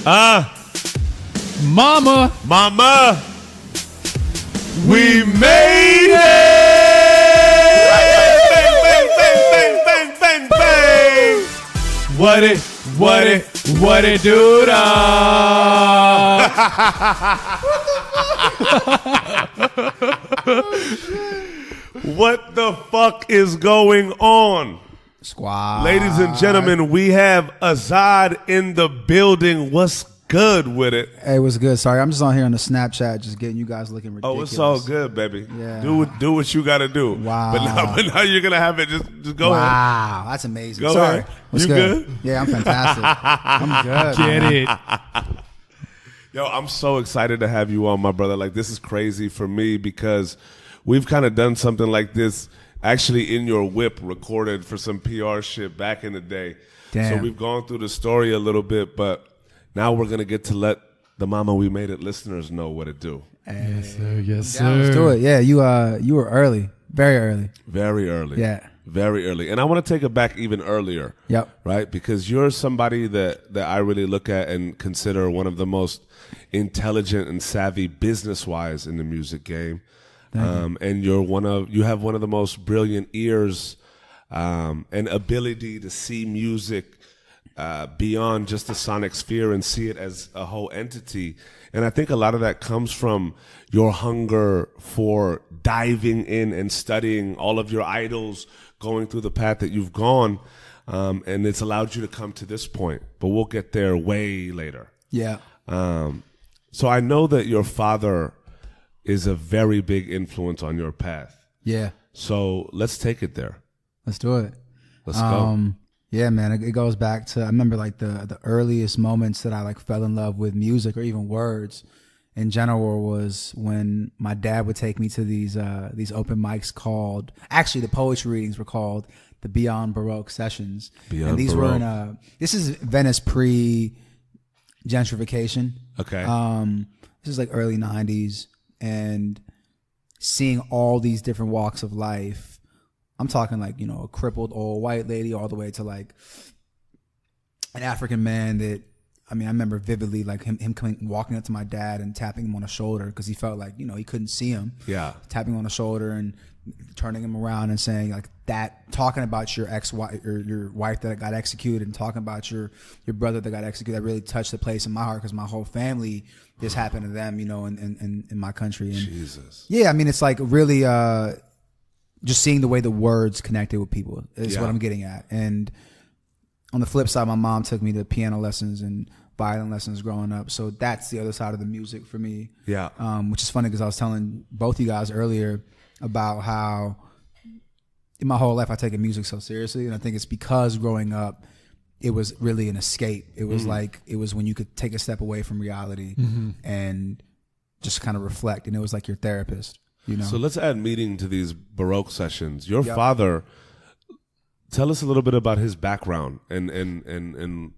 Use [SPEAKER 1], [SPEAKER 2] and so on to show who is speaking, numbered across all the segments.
[SPEAKER 1] Mama,
[SPEAKER 2] we made it! Bang, bang, bang, bang, bang!
[SPEAKER 1] What it do da?
[SPEAKER 2] What the fuck is going on?
[SPEAKER 3] Squad.
[SPEAKER 2] Ladies and gentlemen, we have Azad in the building. What's good with it?
[SPEAKER 3] Hey, what's good? Sorry, I'm just on here on the Snapchat just getting you guys looking ridiculous.
[SPEAKER 2] Oh, it's all good, baby.
[SPEAKER 3] Yeah.
[SPEAKER 2] Do what you got to do.
[SPEAKER 3] Wow.
[SPEAKER 2] But now you're going to have it. Just go ahead.
[SPEAKER 3] Wow, that's amazing.
[SPEAKER 2] Go
[SPEAKER 3] Sorry.
[SPEAKER 2] ahead.
[SPEAKER 3] What's
[SPEAKER 2] You good?
[SPEAKER 3] Yeah, I'm fantastic. I'm good.
[SPEAKER 1] Get
[SPEAKER 3] man.
[SPEAKER 1] it?
[SPEAKER 2] Yo, I'm so excited to have you on, my brother. Like, this is crazy for me because we've kind of done something like this actually in your whip, recorded for some PR shit back in the day.
[SPEAKER 3] Damn.
[SPEAKER 2] So we've gone through the story a little bit, but now we're going to get to let the Mama We Made It listeners know what it do.
[SPEAKER 1] Yes, sir. Yes,
[SPEAKER 3] Yeah, let's do
[SPEAKER 1] sir.
[SPEAKER 3] it. Yeah, you were early. Very early.
[SPEAKER 2] Very early.
[SPEAKER 3] Yeah.
[SPEAKER 2] Very early. And I want to take it back even earlier.
[SPEAKER 3] Yep.
[SPEAKER 2] Right? Because you're somebody that I really look at and consider one of the most intelligent and savvy business-wise in the music game. And you have one of the most brilliant ears and ability to see music beyond just the sonic sphere and see it as a whole entity. And I think a lot of that comes from your hunger for diving in and studying all of your idols, going through the path that you've gone, and it's allowed you to come to this point. But we'll get there way later.
[SPEAKER 3] Yeah.
[SPEAKER 2] So I know that your father is a very big influence on your path.
[SPEAKER 3] Yeah.
[SPEAKER 2] So let's take it there.
[SPEAKER 3] Let's do it.
[SPEAKER 2] Let's go.
[SPEAKER 3] Yeah, man. It goes back to, I remember like the earliest moments that I like fell in love with music or even words in general was when my dad would take me to these open mics called, actually the poetry readings were called the Beyond Baroque Sessions.
[SPEAKER 2] Beyond
[SPEAKER 3] and these
[SPEAKER 2] Baroque.
[SPEAKER 3] were in this is Venice pre-gentrification.
[SPEAKER 2] Okay.
[SPEAKER 3] This is like early 90s and seeing all these different walks of life. I'm talking like, a crippled old white lady all the way to like an African man that, I remember vividly like him walking up to my dad and tapping him on the shoulder because he felt like, he couldn't see him.
[SPEAKER 2] Yeah.
[SPEAKER 3] Tapping him on the shoulder and turning him around and saying like that, talking about your ex-wife or your wife that got executed and talking about your brother that got executed, that really touched the place in my heart because my whole family, this happened to them, in my country. And
[SPEAKER 2] Jesus.
[SPEAKER 3] yeah, it's like really just seeing the way the words connected with people is what I'm getting at. And on the flip side, my mom took me to piano lessons and violin lessons growing up. So that's the other side of the music for me.
[SPEAKER 2] Yeah.
[SPEAKER 3] Which is funny because I was telling both you guys earlier about how in my whole life I take music so seriously. And I think it's because growing up, it was really an escape. It was like, it was when you could take a step away from reality and just kind of reflect. And it was like your therapist.
[SPEAKER 2] So let's add meaning to these Baroque sessions. Your father, tell us a little bit about his background, and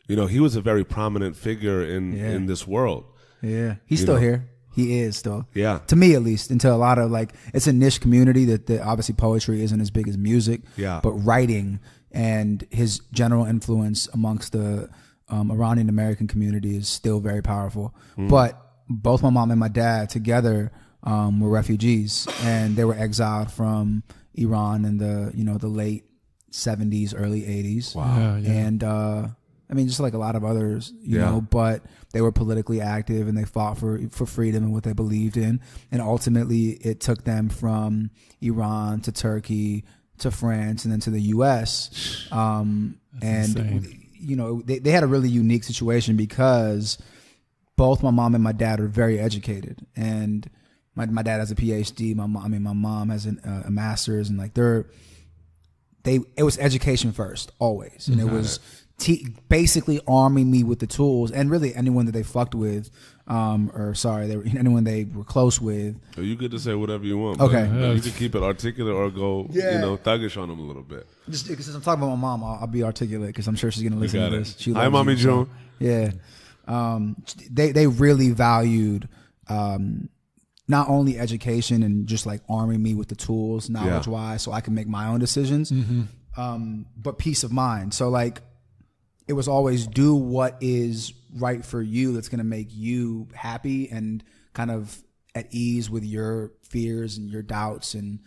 [SPEAKER 2] he was a very prominent figure in this world.
[SPEAKER 3] Yeah, he's still here. He is still.
[SPEAKER 2] Yeah,
[SPEAKER 3] to me at least. Until a lot of it's a niche community that obviously poetry isn't as big as music.
[SPEAKER 2] Yeah,
[SPEAKER 3] but writing and his general influence amongst the Iranian American community is still very powerful. But both my mom and my dad together were refugees, and they were exiled from Iran in the the late 70s, early 80s.
[SPEAKER 2] Wow.
[SPEAKER 1] Yeah.
[SPEAKER 3] And just like a lot of others, you know, but they were politically active and they fought for freedom and what they believed in. And ultimately it took them from Iran to Turkey to France and then to the US. And
[SPEAKER 1] insane.
[SPEAKER 3] They had a really unique situation because both my mom and my dad are very educated, and my dad has a PhD. My mom has a master's, and like it was education first always, and it was basically arming me with the tools, and really anyone that they fucked with, anyone they were close with.
[SPEAKER 2] So you get to say whatever you want.
[SPEAKER 3] Okay,
[SPEAKER 2] but you can keep it articulate or go, thuggish on them a little bit.
[SPEAKER 3] Just because I'm talking about my mom, I'll be articulate because I'm sure she's gonna listen to this.
[SPEAKER 2] Hi, Mommy June.
[SPEAKER 3] Yeah, they really valued not only education and just like arming me with the tools knowledge wise so I can make my own decisions, but peace of mind. So like it was always do what is right for you, that's going to make you happy and kind of at ease with your fears and your doubts, and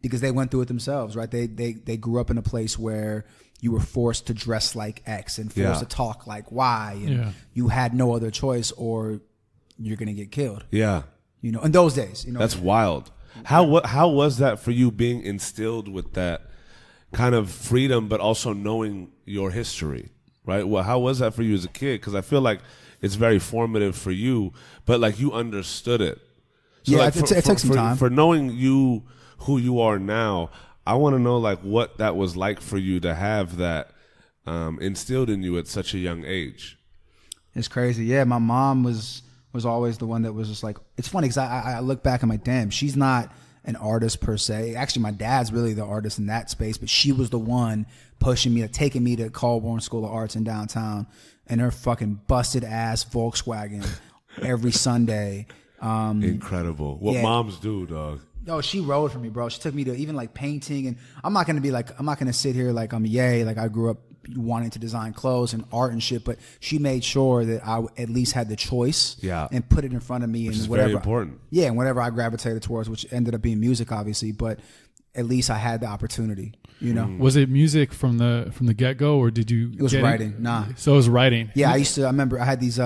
[SPEAKER 3] because they went through it themselves, right? They grew up in a place where you were forced to dress like X and forced to talk like Y, and you had no other choice or you're going to get killed.
[SPEAKER 2] Yeah.
[SPEAKER 3] You know, in those days, you know.
[SPEAKER 2] That's wild. How was that for you, being instilled with that kind of freedom, but also knowing your history, right? Well, how was that for you as a kid? Because I feel like it's very formative for you, but like you understood it. So like
[SPEAKER 3] it took some time.
[SPEAKER 2] For knowing you, who you are now, I want to know like what that was like for you to have that instilled in you at such a young age.
[SPEAKER 3] It's crazy. Yeah, my mom was always the one that was just like, it's funny because I look back and I'm like, damn, she's not an artist per se. Actually, my dad's really the artist in that space, but she was the one pushing me, taking me to Colburn School of Arts in downtown in her fucking busted ass Volkswagen every Sunday.
[SPEAKER 2] Incredible. What moms do, dog.
[SPEAKER 3] Oh, she rode for me, bro. She took me to even like painting, and I'm not gonna sit here like I'm like I grew up wanting to design clothes and art and shit, but she made sure that I at least had the choice and put it in front of me,
[SPEAKER 2] which
[SPEAKER 3] and
[SPEAKER 2] is
[SPEAKER 3] whatever.
[SPEAKER 2] Very important.
[SPEAKER 3] Yeah, and whatever I gravitated towards, which ended up being music, obviously, but at least I had the opportunity, you know.
[SPEAKER 1] Was it music from the get go, or did you?
[SPEAKER 3] It was writing. Nah.
[SPEAKER 1] So it was writing.
[SPEAKER 3] Yeah, I remember I had these.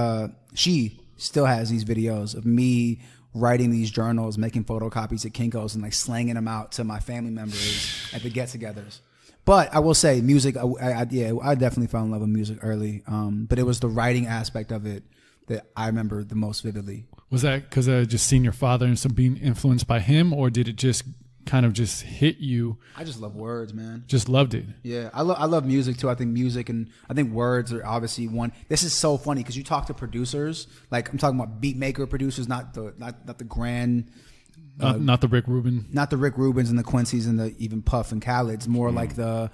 [SPEAKER 3] She still has these videos of me writing these journals, making photocopies at Kinko's, and like slanging them out to my family members at the get-togethers. But I will say, music. I definitely fell in love with music early. But it was the writing aspect of it that I remember the most vividly.
[SPEAKER 1] Was that because I just seen your father and some being influenced by him, or did it just kind of just hit you?
[SPEAKER 3] I just love words, man.
[SPEAKER 1] Just loved it.
[SPEAKER 3] Yeah, I love music too. I think music and I think words are obviously one. This is so funny because you talk to producers, like I'm talking about beat maker producers, not the grand.
[SPEAKER 1] Not the Rick Rubin.
[SPEAKER 3] Not the Rick Rubins and the Quincy's and the even Puff and Khaled's. More like the,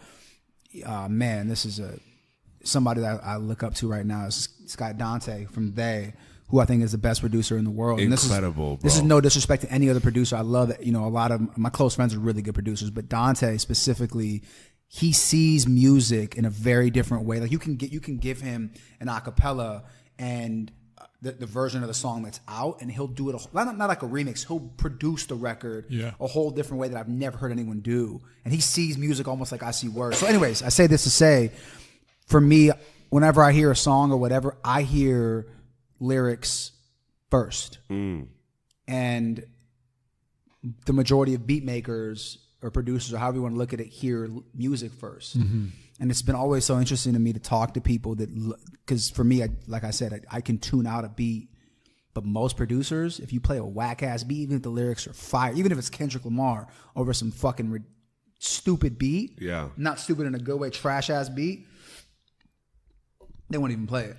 [SPEAKER 3] man, this is somebody that I look up to right now is Scott Dante from They, who I think is the best producer in the world.
[SPEAKER 2] Incredible,
[SPEAKER 3] and this is no disrespect to any other producer. I love it. You know, a lot of my close friends are really good producers, but Dante specifically, he sees music in a very different way. Like you can give him an acapella and the version of the song that's out, and he'll do it not like a remix. He'll produce the record a whole different way that I've never heard anyone do. And he sees music almost like I see words. So anyways, I say this to say, for me, whenever I hear a song or whatever, I hear lyrics first. And the majority of beat makers or producers, or however you want to look at it, hear music first. And it's been always so interesting to me to talk to people that, because for me, like I said, I can tune out a beat, but most producers, if you play a whack ass beat, even if the lyrics are fire, even if it's Kendrick Lamar over some fucking stupid beat, not stupid in a good way, trash ass beat, they won't even play it.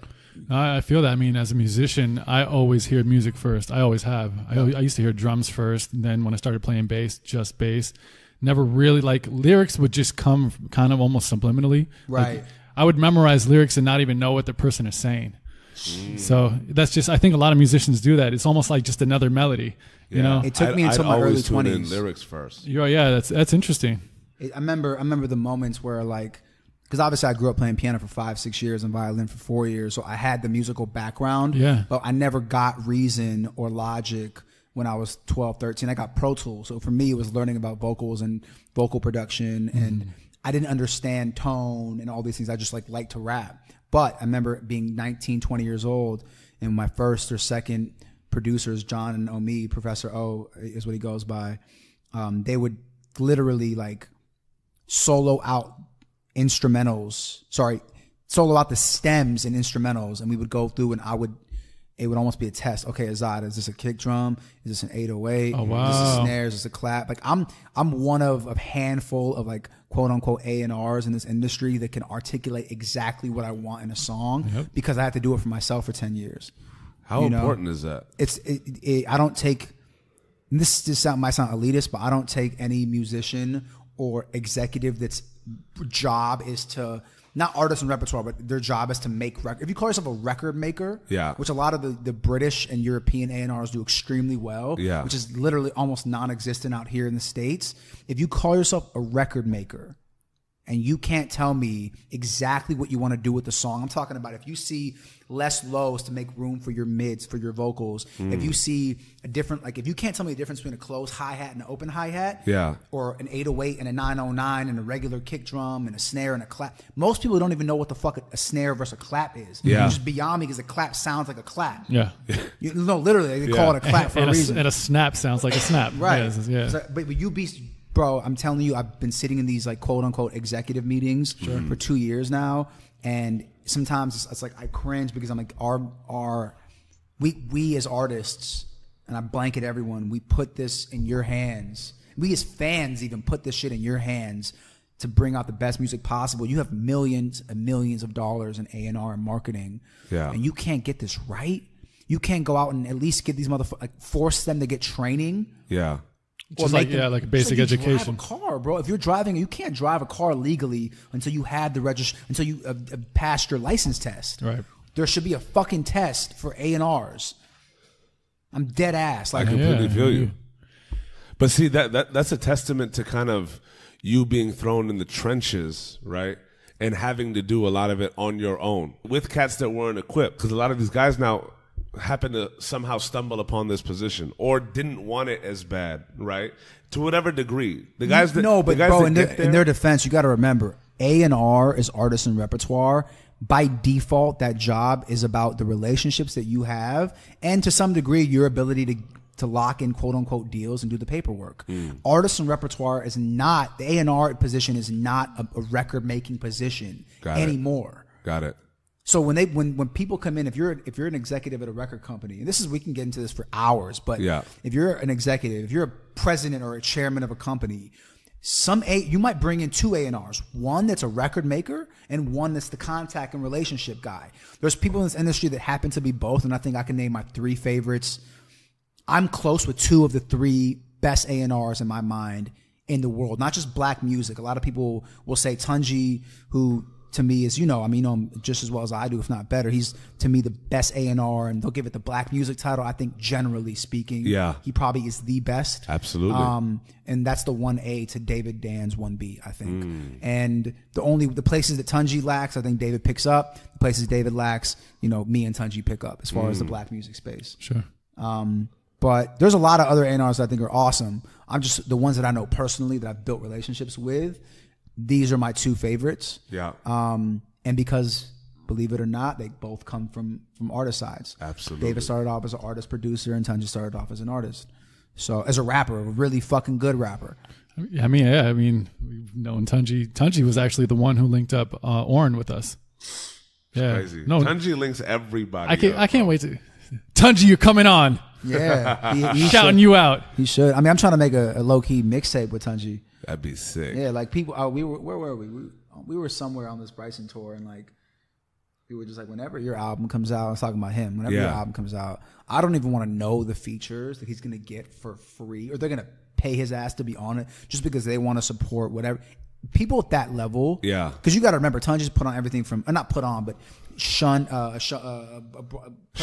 [SPEAKER 1] I feel that. I mean, as a musician, I always hear music first. I always have. I used to hear drums first. And then when I started playing bass, just bass. Never really, like, lyrics would just come kind of almost subliminally.
[SPEAKER 3] Right.
[SPEAKER 1] Like, I would memorize lyrics and not even know what the person is saying. So that's just, I think a lot of musicians do that. It's almost like just another melody. You know?
[SPEAKER 3] It took me until my early 20s.
[SPEAKER 2] Tune in lyrics first.
[SPEAKER 1] Yeah, that's interesting.
[SPEAKER 3] I remember the moments where, like, because obviously I grew up playing piano for 5-6 years and violin for 4 years, so I had the musical background.
[SPEAKER 1] Yeah.
[SPEAKER 3] But I never got Reason or Logic when I was 12, 13. I got Pro Tools. So for me, it was learning about vocals and vocal production, and I didn't understand tone and all these things. I just liked to rap. But I remember being 19, 20 years old, and my first or second producers, John and Omi, Professor O is what he goes by, they would literally like solo out the stems and instrumentals, and we would go through, and it would almost be a test. Okay, Azad, is this a kick drum? Is this an 808?
[SPEAKER 1] Oh, wow.
[SPEAKER 3] Is this a snare? Is this a clap? Like I'm one of a handful of like quote unquote A&Rs in this industry that can articulate exactly what I want in a song because I had to do it for myself for 10 years.
[SPEAKER 2] How important is that?
[SPEAKER 3] I don't take, this might sound elitist, but I don't take any musician or executive that's job is to, not artists and repertoire, but their job is to make record. If you call yourself a record maker, which a lot of the British and European A&Rs do extremely well, which is literally almost non-existent out here in the States. If you call yourself a record maker and you can't tell me exactly what you want to do with the song. I'm talking about if you see less lows to make room for your mids, for your vocals. If you see a different, like if you can't tell me the difference between a closed hi-hat and an open hi-hat, or an 808 and a 909 and a regular kick drum and a snare and a clap. Most people don't even know what the fuck a snare versus a clap is.
[SPEAKER 2] Yeah.
[SPEAKER 3] It's just beyond me because a clap sounds like a clap.
[SPEAKER 1] Yeah.
[SPEAKER 3] No, literally, they call it a clap for a reason.
[SPEAKER 1] And a snap sounds like a snap.
[SPEAKER 3] Right.
[SPEAKER 1] Yeah.
[SPEAKER 3] But you be... Bro, I'm telling you, I've been sitting in these like quote unquote executive meetings for 2 years now, and sometimes it's like I cringe because I'm like, we as artists, and I blanket everyone, we put this in your hands. We as fans even put this shit in your hands to bring out the best music possible. You have millions and millions of dollars in A&R and marketing, and you can't get this right. You can't go out and at least get these motherfuckers, like force them to get training.
[SPEAKER 2] Yeah.
[SPEAKER 1] Just like basic education.
[SPEAKER 3] Drive a car, bro. If you're driving, you can't drive a car legally until you have the until you passed your license test.
[SPEAKER 1] Right.
[SPEAKER 3] There should be a fucking test for A&Rs. I'm dead ass. Like
[SPEAKER 2] I completely feel you. But see, that's a testament to kind of you being thrown in the trenches, right? And having to do a lot of it on your own with cats that weren't equipped. Because a lot of these guys now happen to somehow stumble upon this position or didn't want it as bad, right? To whatever degree. The guys that
[SPEAKER 3] in their defense, you got to remember, A&R is artist and repertoire. By default, that job is about the relationships that you have and to some degree your ability to lock in quote unquote deals and do the paperwork. Artist and repertoire is not, the A&R position is not a record making position anymore.
[SPEAKER 2] Got it.
[SPEAKER 3] So when people come in, if you're an executive at a record company, and we can get into this for hours, but if you're an executive, if you're a president or a chairman of a company, you might bring in two A&Rs, one that's a record maker and one that's the contact and relationship guy. There's people in this industry that happen to be both, and I think I can name my three favorites. I'm close with two of the three best A&Rs in my mind in the world, not just black music. A lot of people will say Tunji, who to me is, you know him just as well as I do, if not better. He's, to me, the best A&R, and they'll give it the black music title. I think, generally speaking, he probably is the best.
[SPEAKER 2] Absolutely.
[SPEAKER 3] And that's the 1A to David Dan's 1B, I think. And the places that Tunji lacks, I think David picks up. The places David lacks, me and Tunji pick up as far as the black music space.
[SPEAKER 1] Sure.
[SPEAKER 3] But there's a lot of other A&Rs that I think are awesome. I'm just the ones that I know personally that I've built relationships with. These are my two favorites.
[SPEAKER 2] Yeah.
[SPEAKER 3] And because, believe it or not, they both come from artist sides.
[SPEAKER 2] Absolutely.
[SPEAKER 3] David started off as an artist producer, and Tunji started off as an artist. So as a rapper, a really fucking good rapper.
[SPEAKER 1] I mean, we've known Tunji. Tunji was actually the one who linked up Orrin with us. Yeah.
[SPEAKER 2] Crazy.
[SPEAKER 1] No,
[SPEAKER 2] Tunji links everybody.
[SPEAKER 1] I can't wait to. Tunji, you're coming on.
[SPEAKER 3] Yeah. He
[SPEAKER 1] shouting you out.
[SPEAKER 3] He should. I mean, I'm trying to make a low key mixtape with Tunji.
[SPEAKER 2] That'd be sick.
[SPEAKER 3] Yeah, like people. Where were we? We were somewhere on this Bryson tour, and like we were just like, whenever your album comes out, I was talking about him. Whenever your album comes out, I don't even want to know the features that he's gonna get for free, or they're gonna pay his ass to be on it just because they want to support whatever. People at that level, because you got to remember, Tunji's put on everything from not put on, but shone a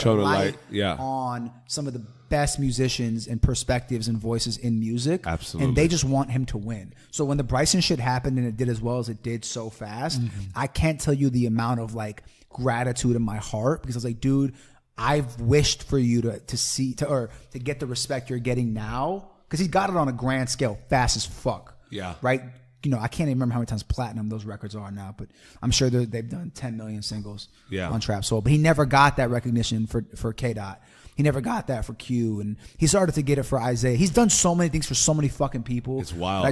[SPEAKER 3] light on some of the best musicians and perspectives and voices in music.
[SPEAKER 2] Absolutely.
[SPEAKER 3] And they just want him to win. So when the Bryson shit happened and it did as well as it did so fast, I can't tell you the amount of like gratitude in my heart, because I was like, dude, I've wished for you to get the respect you're getting now, because he got it on a grand scale fast as fuck.
[SPEAKER 2] Yeah.
[SPEAKER 3] Right? I can't even remember how many times platinum those records are now, but I'm sure they've done 10 million singles on Trap Soul. But he never got that recognition for K-Dot. He never got that for Q, and he started to get it for Isaiah. He's done so many things for so many fucking people.
[SPEAKER 2] It's wild.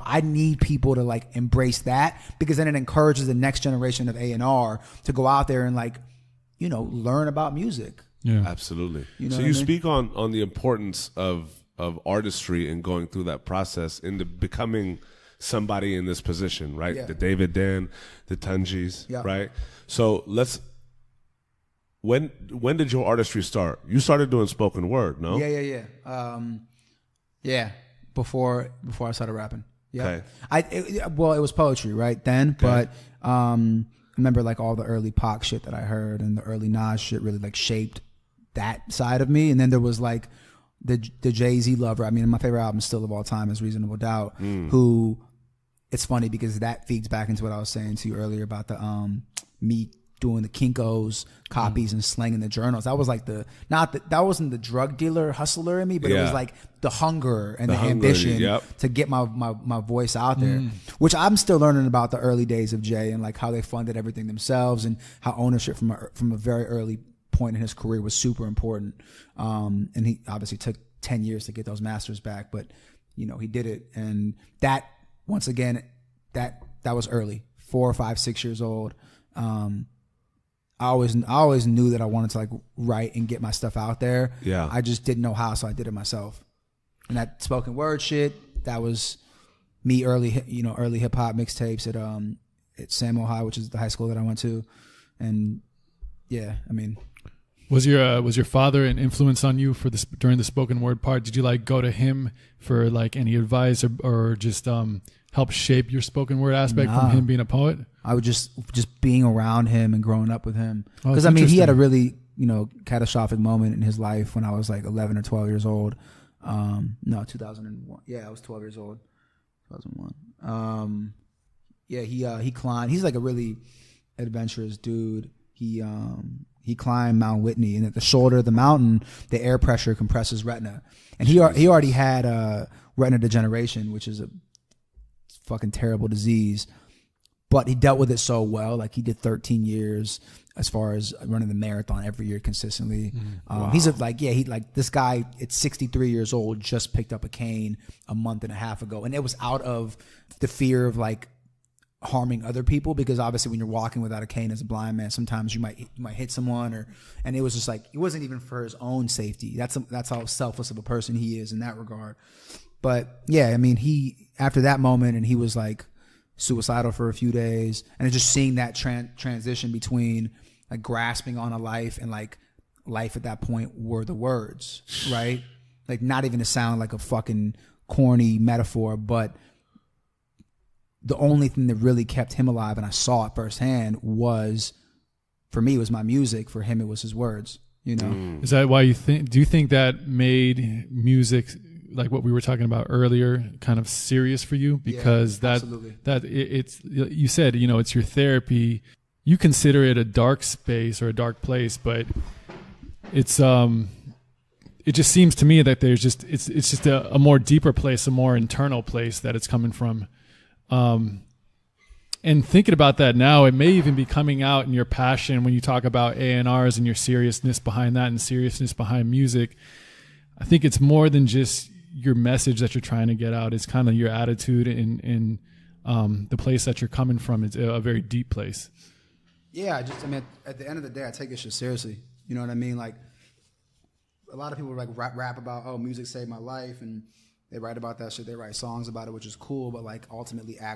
[SPEAKER 3] I need people to like embrace that, because then it encourages the next generation of A&R to go out there and like, learn about music.
[SPEAKER 1] Yeah,
[SPEAKER 2] absolutely.
[SPEAKER 3] So
[SPEAKER 2] you speak on the importance of artistry and going through that process into becoming somebody in this position, right?
[SPEAKER 3] Yeah.
[SPEAKER 2] The David Dan, the Tunjis,
[SPEAKER 3] yeah.
[SPEAKER 2] right? So when did your artistry start? You started doing spoken word, no?
[SPEAKER 3] Yeah. Before I started rapping. Yeah.
[SPEAKER 2] Okay.
[SPEAKER 3] It was poetry right then, but I remember like all the early Pac shit that I heard and the early Nas shit really like shaped that side of me. And then there was like the Jay-Z lover. I mean, my favorite album still of all time is Reasonable Doubt, who it's funny because that feeds back into what I was saying to you earlier about the me doing the Kinko's copies and slanging the journals. That was like that wasn't the drug dealer hustler in me, but it was like the hunger and the ambition to get my voice out there, which I'm still learning about the early days of Jay and like how they funded everything themselves and how ownership from a very early point in his career was super important. And he obviously took 10 years to get those masters back, but you know, he did it. And that, once again, that was early, 4 or 5, 6 years old. I always knew that I wanted to like write and get my stuff out there.
[SPEAKER 2] Yeah.
[SPEAKER 3] I just didn't know how, so I did it myself. And that spoken word shit, that was me early hip hop mixtapes at Samuel High, which is the high school that I went to. And yeah, I mean,
[SPEAKER 1] was your father an influence on you for this during the spoken word part? Did you like go to him for like any advice or just help shape your spoken word aspect from him being a poet?
[SPEAKER 3] I would just being around him and growing up with him. Because I mean, he had a really, catastrophic moment in his life when I was like 11 or 12 years old. No, 2001. Yeah, I was 12 years old. 2001. Yeah, he climbed. He's like a really adventurous dude. He climbed Mount Whitney, and at the shoulder of the mountain, the air pressure compresses retina. And he already had retina degeneration, which is a fucking terrible disease. But he dealt with it so well. Like he did 13 years as far as running the marathon every year consistently.
[SPEAKER 2] Wow.
[SPEAKER 3] He's this guy at 63 years old just picked up a cane a month and a half ago. And it was out of the fear of like harming other people, because obviously when you're walking without a cane as a blind man, sometimes you might hit someone and it was just like, it wasn't even for his own safety. That's how selfless of a person he is in that regard. But yeah, I mean, after that moment, and he was like suicidal for a few days, and just seeing that transition between like grasping on a life and like life at that point were the words, right? Like not even to sound like a fucking corny metaphor, but the only thing that really kept him alive, and I saw it firsthand, was, for me, it was my music. For him, it was his words,
[SPEAKER 1] Is that why do you think that made music, like what we were talking about earlier, kind of serious for you? Because it's, you said, it's your therapy. You consider it a dark space or a dark place, but it's, it just seems to me that there's just, it's just a more deeper place, a more internal place that it's coming from. And thinking about that now, it may even be coming out in your passion when you talk about A&Rs and your seriousness behind that and seriousness behind music. I think it's more than just your message that you're trying to get out. It's kind of your attitude and the place that you're coming from. It's a very deep place.
[SPEAKER 3] Yeah, at the end of the day, I take this shit seriously. You know what I mean? Like, a lot of people like rap about, oh, music saved my life, and they write about that shit. They write songs about it, which is cool. But like ultimately, I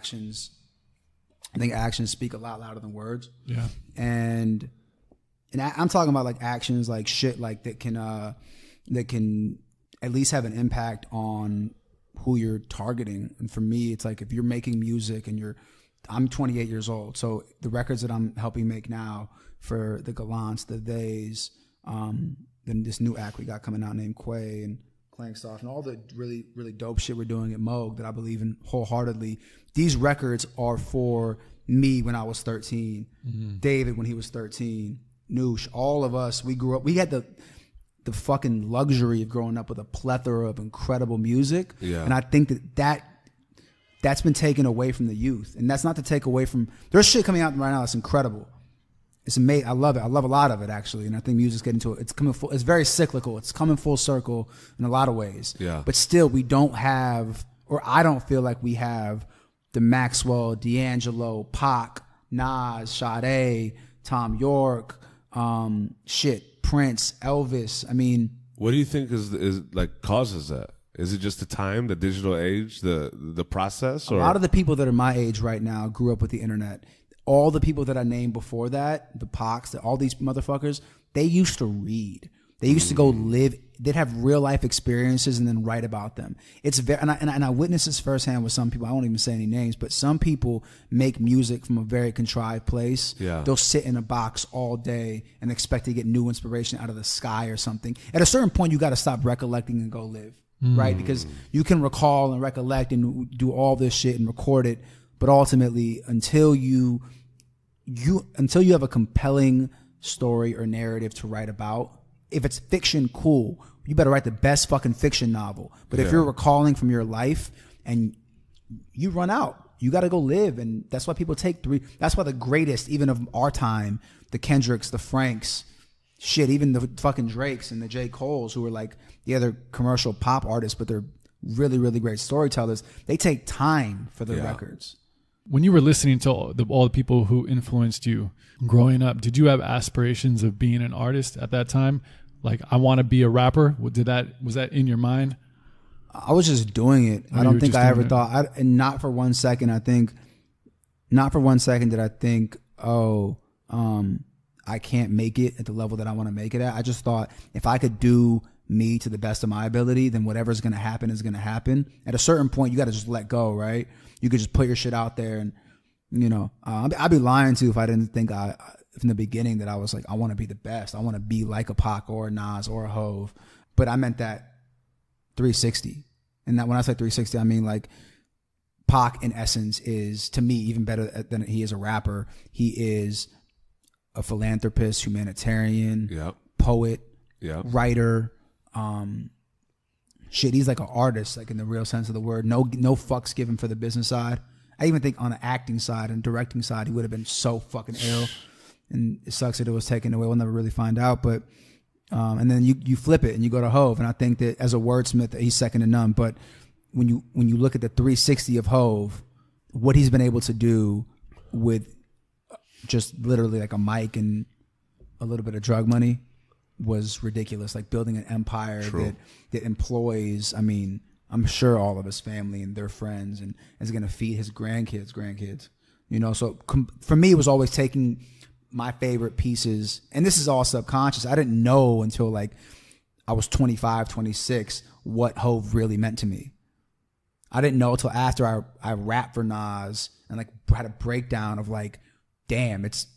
[SPEAKER 3] think actions speak a lot louder than words.
[SPEAKER 1] Yeah.
[SPEAKER 3] And I'm talking about like actions, like shit, like that can at least have an impact on who you're targeting. And for me, it's like if you're making music and I'm 28 years old, so the records that I'm helping make now for the Gallants, the Theys, then this new act we got coming out named Quay and Clanksoft, and all the really, really dope shit we're doing at Moog that I believe in wholeheartedly. These records are for me when I was 13, David when he was 13, Noosh, all of us, we grew up, we had the fucking luxury of growing up with a plethora of incredible music.
[SPEAKER 2] Yeah.
[SPEAKER 3] And I think that's been taken away from the youth. And that's not to take away from, there's shit coming out right now that's incredible. It's amazing. I love it. I love a lot of it, actually. And I think music's getting to it. It's very cyclical. It's coming full circle in a lot of ways.
[SPEAKER 2] Yeah.
[SPEAKER 3] But still, we don't have, or I don't feel like we have the Maxwell, D'Angelo, Pac, Nas, Sade, Tom York, Prince, Elvis. I mean,
[SPEAKER 2] what do you think is like causes that? Is it just the time, the digital age, the process? Or?
[SPEAKER 3] A lot of the people that are my age right now grew up with the internet. All the people that I named before that, the Pacs, all these motherfuckers, they used to read. They used to go live. They'd have real life experiences and then write about them. It's very, and I witnessed this firsthand with some people. I won't even say any names, but some people make music from a very contrived place.
[SPEAKER 2] Yeah.
[SPEAKER 3] They'll sit in a box all day and expect to get new inspiration out of the sky or something. At a certain point, you got to stop recollecting and go live, right? Because you can recall and recollect and do all this shit and record it But ultimately, until you have a compelling story or narrative to write about, if it's fiction, cool. You better write the best fucking fiction novel. But if you're recalling from your life and you run out, you got to go live. And that's why people take that's why the greatest, even of our time, the Kendricks, the Franks, shit, even the fucking Drakes and the J. Coles, who are like, yeah, they're commercial pop artists, but they're really, really great storytellers. They take time for their records.
[SPEAKER 1] When you were listening to all the people who influenced you growing up, did you have aspirations of being an artist at that time? Like, I want to be a rapper. Was that in your mind?
[SPEAKER 3] I was just doing it. I don't think I ever thought, and not for 1 second, did I think, I can't make it at the level that I want to make it at. I just thought if I could do me to the best of my ability, then whatever's going to happen is going to happen. At a certain point, you got to just let go, right? You could just put your shit out there, and I'd be lying too if I didn't think from the beginning that I was like, I want to be the best. I want to be like a Pac or a Nas or a Hove. But I meant that 360. And that when I say 360, I mean like Pac in essence is, to me, even better than he is a rapper. He is a philanthropist, humanitarian, poet, writer, shit. He's like an artist, like in the real sense of the word. No fucks given for the business side. I even think on the acting side and directing side, he would have been so fucking ill. And it sucks that it was taken away. We'll never really find out. But and then you flip it and you go to Hove. And I think that as a wordsmith, he's second to none. But when you look at the 360 of Hove, what he's been able to do with just literally like a mic and a little bit of drug money was ridiculous. Like building an empire that employs, I mean, I'm sure all of his family and their friends, and is going to feed his grandkids. So for me, it was always taking my favorite pieces, and this is all subconscious. I didn't know until like I was 25, 26 what Hove really meant to me. I didn't know until after I rapped for Nas and like had a breakdown of like, damn, it's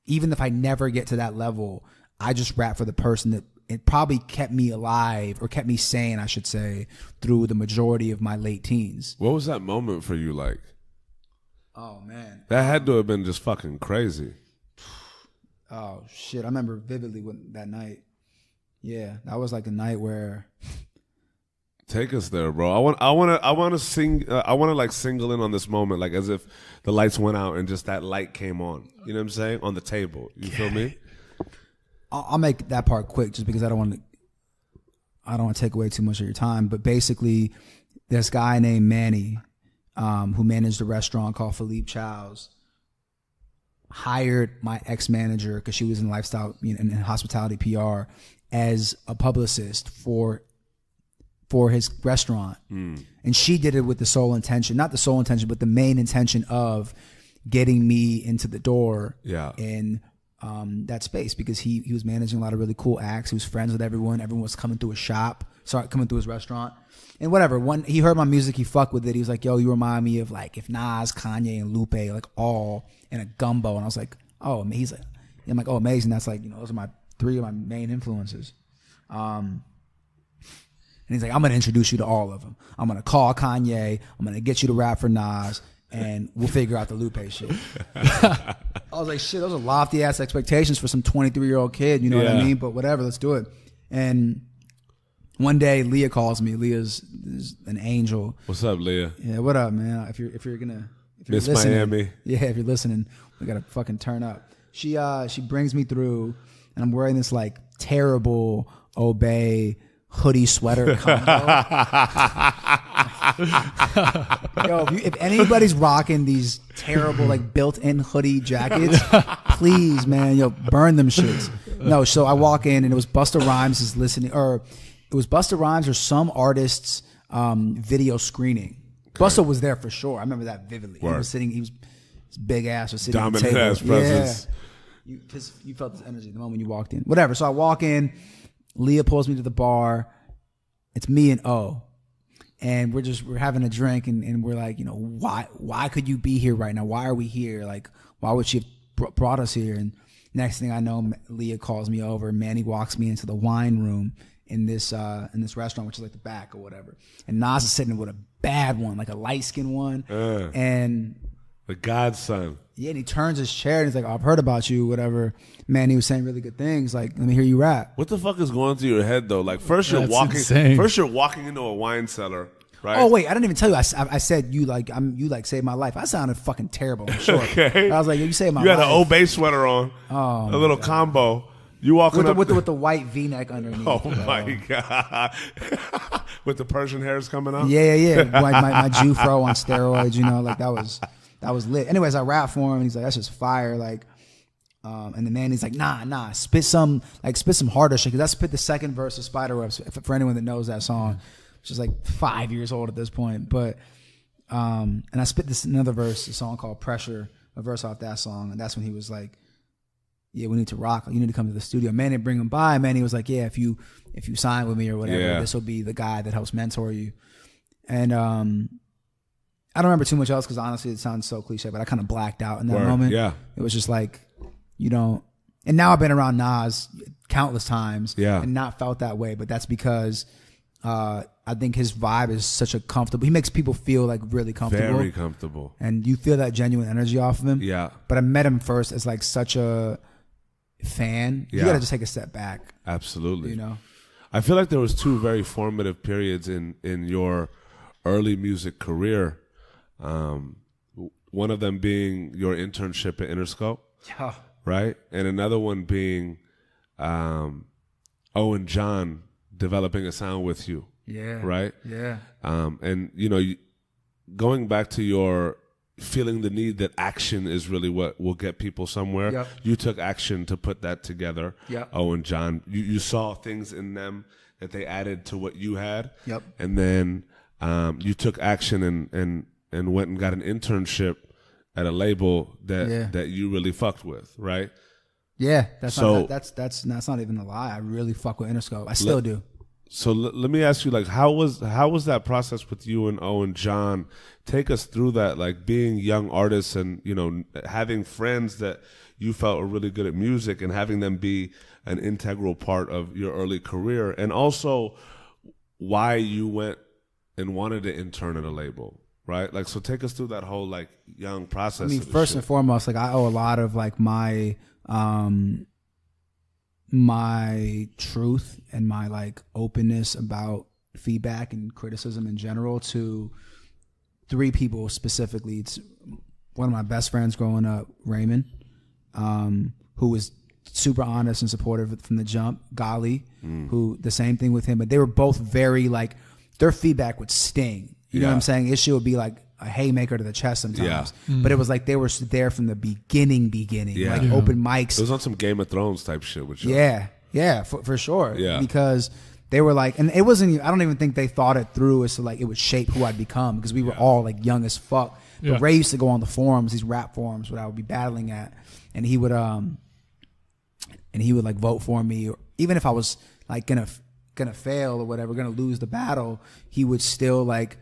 [SPEAKER 3] even if I never get to that level, I just rap for the person that it probably kept me alive, or kept me sane, I should say, through the majority of my late teens.
[SPEAKER 2] What was that moment for you like?
[SPEAKER 3] Oh man,
[SPEAKER 2] that had to have been just fucking crazy.
[SPEAKER 3] Oh shit, I remember vividly that night. Yeah, that was like a night where.
[SPEAKER 2] Take us there, bro. I want to single in on this moment, like as if the lights went out and just that light came on. You know what I'm saying? On the table. You feel me?
[SPEAKER 3] I'll make that part quick, just because I don't want to take away too much of your time. But basically, this guy named Manny, who managed a restaurant called Philippe Chow's, hired my ex-manager, because she was in lifestyle in hospitality PR, as a publicist for his restaurant. And she did it with the sole intention, not the sole intention, but the main intention of getting me into the door in that space, because he was managing a lot of really cool acts. He was friends with everyone. Everyone was coming through coming through his restaurant. And whatever, when he heard my music, he fucked with it. He was like, yo, you remind me of like if Nas, Kanye, and Lupe like all in a gumbo. And I was like, oh, I'm like, oh, amazing. That's like, those are three of my main influences. And he's like, I'm going to introduce you to all of them. I'm going to call Kanye. I'm going to get you to rap for Nas, and we'll figure out the Lupe shit. I was like, shit, those are lofty ass expectations for some 23-year-old kid. You know what I mean? But whatever, let's do it. And one day, Leah calls me. Leah's an angel.
[SPEAKER 2] What's up, Leah?
[SPEAKER 3] Yeah, what up, man? If you're
[SPEAKER 2] Miss
[SPEAKER 3] listening,
[SPEAKER 2] Miami.
[SPEAKER 3] Yeah, if you're listening, we gotta fucking turn up. She brings me through, and I'm wearing this like terrible Obey hoodie sweater combo. Yo, if anybody's rocking these terrible like built-in hoodie jackets, please, man, burn them shits. No, so I walk in and it was Busta Rhymes is listening, or it was Busta Rhymes or some artist's video screening. Okay. Busta was there for sure. I remember that vividly. Word. His big ass was sitting
[SPEAKER 2] dominant
[SPEAKER 3] at the table.
[SPEAKER 2] Ass presence.
[SPEAKER 3] Yeah. Because you felt this energy the moment you walked in. Whatever. So I walk in. Leah pulls me to the bar. It's me and O. And we're having a drink, and we're like, why could you be here right now? Why are we here? Like, why would she have brought us here? And next thing I know, Leah calls me over. Manny walks me into the wine room in this restaurant, which is like the back or whatever. And Nas is sitting with a bad one, like a light skinned one. And
[SPEAKER 2] The godson.
[SPEAKER 3] Yeah, and he turns his chair and he's like, oh, I've heard about you, whatever. Man, he was saying really good things. Like, let me hear you rap.
[SPEAKER 2] What the fuck is going through your head though? Like first you're
[SPEAKER 1] insane.
[SPEAKER 2] walking into a wine cellar, right?
[SPEAKER 3] Oh wait, I didn't even tell you. I said you like saved my life. I sounded fucking terrible. I'm sure.
[SPEAKER 2] Okay.
[SPEAKER 3] I was like, you saved my life.
[SPEAKER 2] You had an Obey sweater on.
[SPEAKER 3] Oh,
[SPEAKER 2] a little combo. You walking
[SPEAKER 3] with the white V-neck underneath.
[SPEAKER 2] Oh my god! With the Persian hairs coming out.
[SPEAKER 3] Yeah. my Jew fro on steroids. You know, like that was lit. Anyways, I rap for him, and he's like, "That's just fire." Like, and the man, he's like, "Nah, spit some harder shit." Because I spit the second verse of Spiderwebs for anyone that knows that song, which is like 5 years old at this point. But and I spit another verse, a song called Pressure, a verse off that song, and that's when he was like, yeah, we need to rock. You need to come to the studio. Man didn't bring him by. Man, he was like, yeah, if you sign with me or whatever, this will be the guy that helps mentor you. And I don't remember too much else because honestly, it sounds so cliche, but I kind of blacked out in that moment.
[SPEAKER 2] Yeah,
[SPEAKER 3] it was just like, you know. And now I've been around Nas countless times, and not felt that way. But that's because I think his vibe is such a comfortable. He makes people feel like really comfortable,
[SPEAKER 2] very comfortable,
[SPEAKER 3] and you feel that genuine energy off of him.
[SPEAKER 2] Yeah. But
[SPEAKER 3] I met him first as like such a fan. You gotta just take a step back.
[SPEAKER 2] Absolutely.
[SPEAKER 3] You know,
[SPEAKER 2] I feel like there was two very formative periods in your early music career. One of them being your internship at Interscope, right, and another one being Owen John developing a sound with you.
[SPEAKER 3] Yeah.
[SPEAKER 2] Right.
[SPEAKER 3] Yeah.
[SPEAKER 2] And you know, going back to your feeling the need that action is really what will get people somewhere.
[SPEAKER 3] Yep.
[SPEAKER 2] You took action to put that together.
[SPEAKER 3] Yep.
[SPEAKER 2] Oh, and John, you saw things in them that they added to what you had.
[SPEAKER 3] Yep.
[SPEAKER 2] And then you took action and went and got an internship at a label that you really fucked with, right?
[SPEAKER 3] Yeah, that's not even a lie. I really fuck with Interscope. I still do.
[SPEAKER 2] So let me ask you, like, how was that process with you and Owen John? Take us through that, like being young artists and, you know, having friends that you felt were really good at music and having them be an integral part of your early career, and also why you went and wanted to intern at a label, right? Like, so take us through that whole like young process.
[SPEAKER 3] I mean, first and foremost, like I owe a lot of like my truth and my like openness about feedback and criticism in general to three people specifically. It's one of my best friends growing up, Raymond, who was super honest and supportive from the jump. Gali, who the same thing with him, but they were both very like, their feedback would sting. You know what I'm saying? Issue would be like a haymaker to the chest sometimes. But it was like they were there from the beginning, like open mics.
[SPEAKER 2] It was on some Game of Thrones type shit with you.
[SPEAKER 3] Yeah, for sure.
[SPEAKER 2] Yeah.
[SPEAKER 3] Because they were like, and it wasn't, I don't even think they thought it through as to like it would shape who I'd become, because we were all like young as fuck. But Ray used to go on the forums, these rap forums, what I would be battling at, and he would like vote for me, or even if I was like gonna fail or whatever, gonna lose the battle, he would still like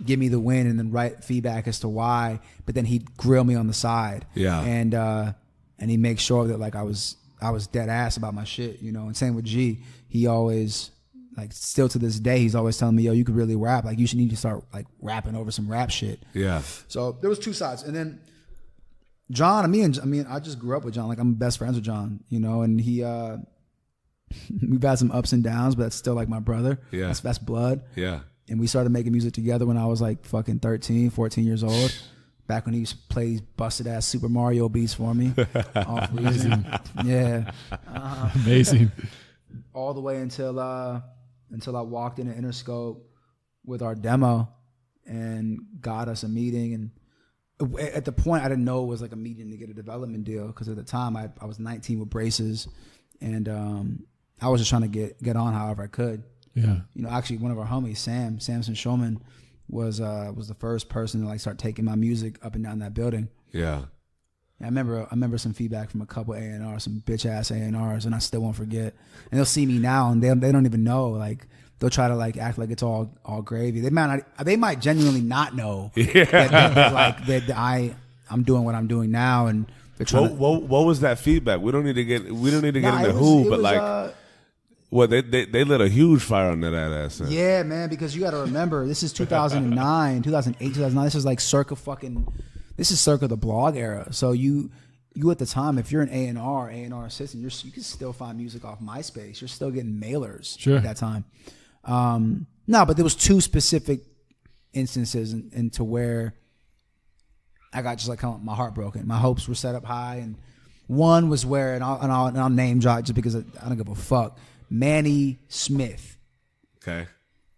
[SPEAKER 3] give me the win and then write feedback as to why, but then he'd grill me on the side.
[SPEAKER 2] Yeah.
[SPEAKER 3] And he'd make sure that like I was dead ass about my shit, you know. And same with G. He always, like, still to this day, he's always telling me, yo, you could really rap. Like, you should need to start like rapping over some rap shit. Yeah. So there was two sides. And then John, I just grew up with John. Like, I'm best friends with John, you know, and he we've had some ups and downs, but that's still like my brother. Yeah. That's blood. Yeah. And we started making music together when I was like fucking 13, 14 years old. Back when he used to play these busted ass Super Mario beats for me. Amazing. Yeah.
[SPEAKER 1] Amazing.
[SPEAKER 3] All the way until I walked into Interscope with our demo and got us a meeting. And at the point, I didn't know it was like a meeting to get a development deal, because at the time I was 19 with braces, and I was just trying to get on however I could. Yeah. You know, actually, one of our homies, Samson Shulman, was the first person to like start taking my music up and down that building. Yeah. I remember some feedback from a couple A&Rs, some bitch ass A&Rs, and I still won't forget. And they'll see me now, and they don't even know. Like, they'll try to like act like it's all gravy. They might genuinely not know that I'm doing what I'm doing now, and they're trying.
[SPEAKER 2] What was that feedback? We don't need to get into who, but like. Well, they lit a huge fire on that ass.
[SPEAKER 3] Yeah, man, because you got to remember, this is 2009, 2008, 2009. This is like circa fucking, this is circa the blog era. So you at the time, if you're an A&R assistant, you can still find music off MySpace. You're still getting mailers at that time. No, but there was 2 specific instances into where I got just like kind of my heart broken. My hopes were set up high, and one was where, and I'll name drop just because I don't give a fuck. Manny Smith,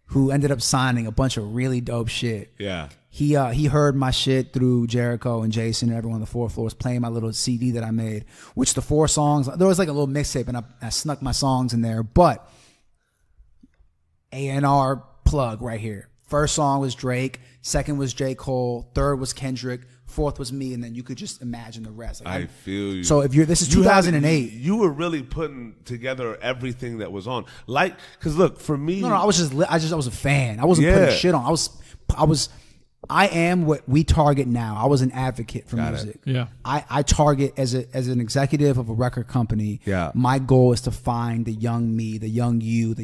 [SPEAKER 3] who ended up signing a bunch of really dope shit.
[SPEAKER 2] Yeah.
[SPEAKER 3] He heard my shit through Jericho and Jason and everyone on the 4 floors playing my little CD that I made, which the 4 songs, there was like a little mixtape, and I snuck my songs in there. But A&R plug right here. First song was Drake, second was J. Cole, third was Kendrick, fourth was me, and then you could just imagine the rest. Like,
[SPEAKER 2] I feel you.
[SPEAKER 3] So this is 2008.
[SPEAKER 2] You were really putting together everything that was on. Like, because look, for me.
[SPEAKER 3] No, I was a fan. I wasn't putting shit on. I am what we target now. I was an advocate for music.
[SPEAKER 1] Yeah.
[SPEAKER 3] I target as an executive of a record company.
[SPEAKER 2] Yeah.
[SPEAKER 3] My goal is to find the young me, the young you.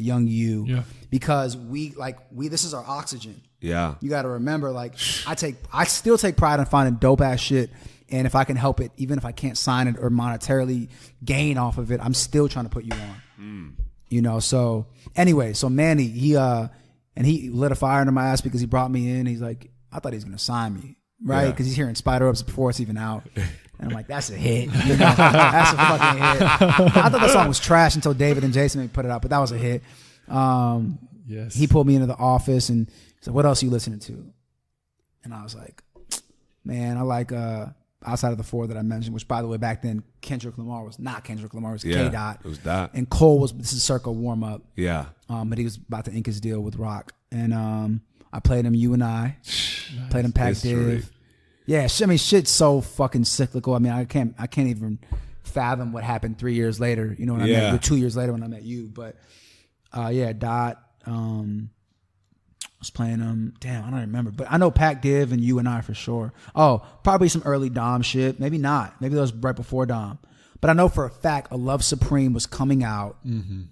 [SPEAKER 1] Yeah.
[SPEAKER 3] Because this is our oxygen.
[SPEAKER 2] Yeah.
[SPEAKER 3] You got to remember, like, I still take pride in finding dope ass shit, and if I can help it, even if I can't sign it or monetarily gain off of it, I'm still trying to put you on. You know. So anyway, so Manny, he lit a fire under my ass because he brought me in. He's like, I thought he was gonna sign me, right? Because he's hearing Spider Ups before it's even out, and I'm like, that's a hit. You know? That's a fucking hit. I thought the song was trash until David and Jason put it out, but that was a hit.
[SPEAKER 1] Yes.
[SPEAKER 3] He pulled me into the office and said, "What else are you listening to?" And I was like, "Man, I like outside of the 4 that I mentioned, which by the way, back then Kendrick Lamar was not Kendrick Lamar, it was K Dot.
[SPEAKER 2] It was Dot.
[SPEAKER 3] And Cole this is circa warm up.
[SPEAKER 2] Yeah.
[SPEAKER 3] But he was about to ink his deal with Rock, and I played him You and I, played him Pac Div. Yeah, I mean, shit's so fucking cyclical. I mean, I can't even fathom what happened 3 years later. You know what I mean? Or 2 years later when I met you. But Dot. I was playing them. Damn, I don't remember. But I know Pac Div and You and I for sure. Oh, probably some early Dom shit. Maybe not. Maybe that was right before Dom. But I know for a fact A Love Supreme was coming out. Mm-hmm.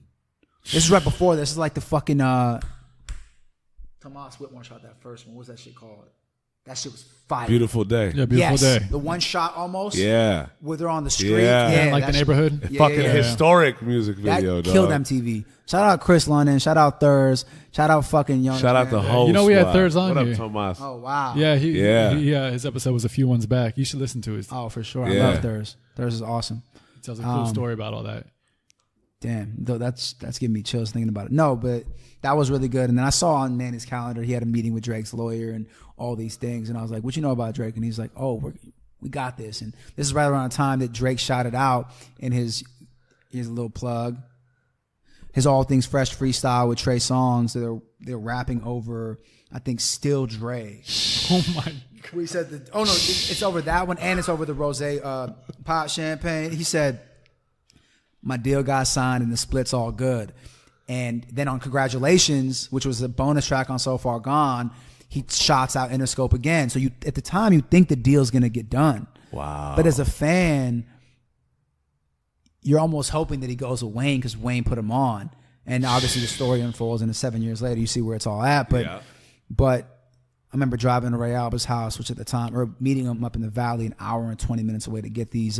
[SPEAKER 3] This is right before this. This is like the fucking Tomas Whitmore shot that first one. What was that shit called? That shit was fire.
[SPEAKER 2] Beautiful Day.
[SPEAKER 1] Yeah, Beautiful Day.
[SPEAKER 3] The one shot almost.
[SPEAKER 2] Yeah.
[SPEAKER 3] Where they're on the street.
[SPEAKER 2] Yeah.
[SPEAKER 1] Like the neighborhood.
[SPEAKER 2] Fucking historic music video,
[SPEAKER 3] that killed
[SPEAKER 2] dog.
[SPEAKER 3] MTV. Shout out Chris London. Shout out Thurs. Shout out fucking Young.
[SPEAKER 2] Shout out the whole
[SPEAKER 1] You know we had
[SPEAKER 2] squad.
[SPEAKER 1] Thurs on
[SPEAKER 2] What
[SPEAKER 1] here.
[SPEAKER 2] up, Tomas?
[SPEAKER 3] Oh, wow.
[SPEAKER 1] Yeah, his episode was a few ones back. You should listen to it.
[SPEAKER 3] Oh, for sure.
[SPEAKER 2] Yeah.
[SPEAKER 3] I love Thurs. Thurs is awesome.
[SPEAKER 1] It tells a cool story about all that.
[SPEAKER 3] Damn, though that's giving me chills thinking about it. No, but that was really good. And then I saw on Manny's calendar he had a meeting with Drake's lawyer and all these things. And I was like, "What you know about Drake?" And he's like, "Oh, we got this." And this is right around the time that Drake shot it out in his little plug, his All Things Fresh freestyle with Trey Songz. They're rapping over, I think, Still Dre.
[SPEAKER 1] Oh my!
[SPEAKER 3] We said it's over that one, and it's over the Rosé pot champagne. He said, "My deal got signed and the split's all good." And then on Congratulations, which was a bonus track on So Far Gone, he shots out Interscope again. So at the time you think the deal's gonna get done.
[SPEAKER 2] Wow.
[SPEAKER 3] But as a fan, you're almost hoping that he goes with Wayne because Wayne put him on. And obviously the story unfolds, and 7 years later you see where it's all at. But I remember driving to Ray Alba's house, which at the time, or meeting him up in the Valley, an hour and 20 minutes away to get these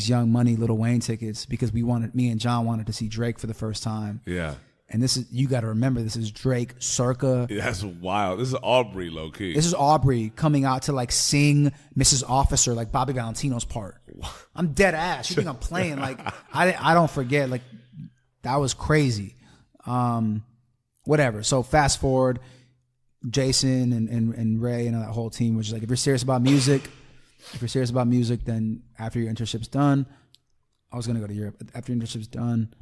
[SPEAKER 3] Young Money Lil Wayne tickets because me and John wanted to see Drake for the first time.
[SPEAKER 2] Yeah.
[SPEAKER 3] And you got to remember, this is Drake circa.
[SPEAKER 2] Yeah, that's wild. This is Aubrey, low key.
[SPEAKER 3] This is Aubrey coming out to like sing Mrs. Officer, like Bobby Valentino's part. I'm dead ass. You think I'm playing? Like I don't forget. Like that was crazy. Whatever. So fast forward, Jason and Ray and that whole team was just like, if you're serious about music, then after your internship's done, I was gonna go to Europe. After your internship's done,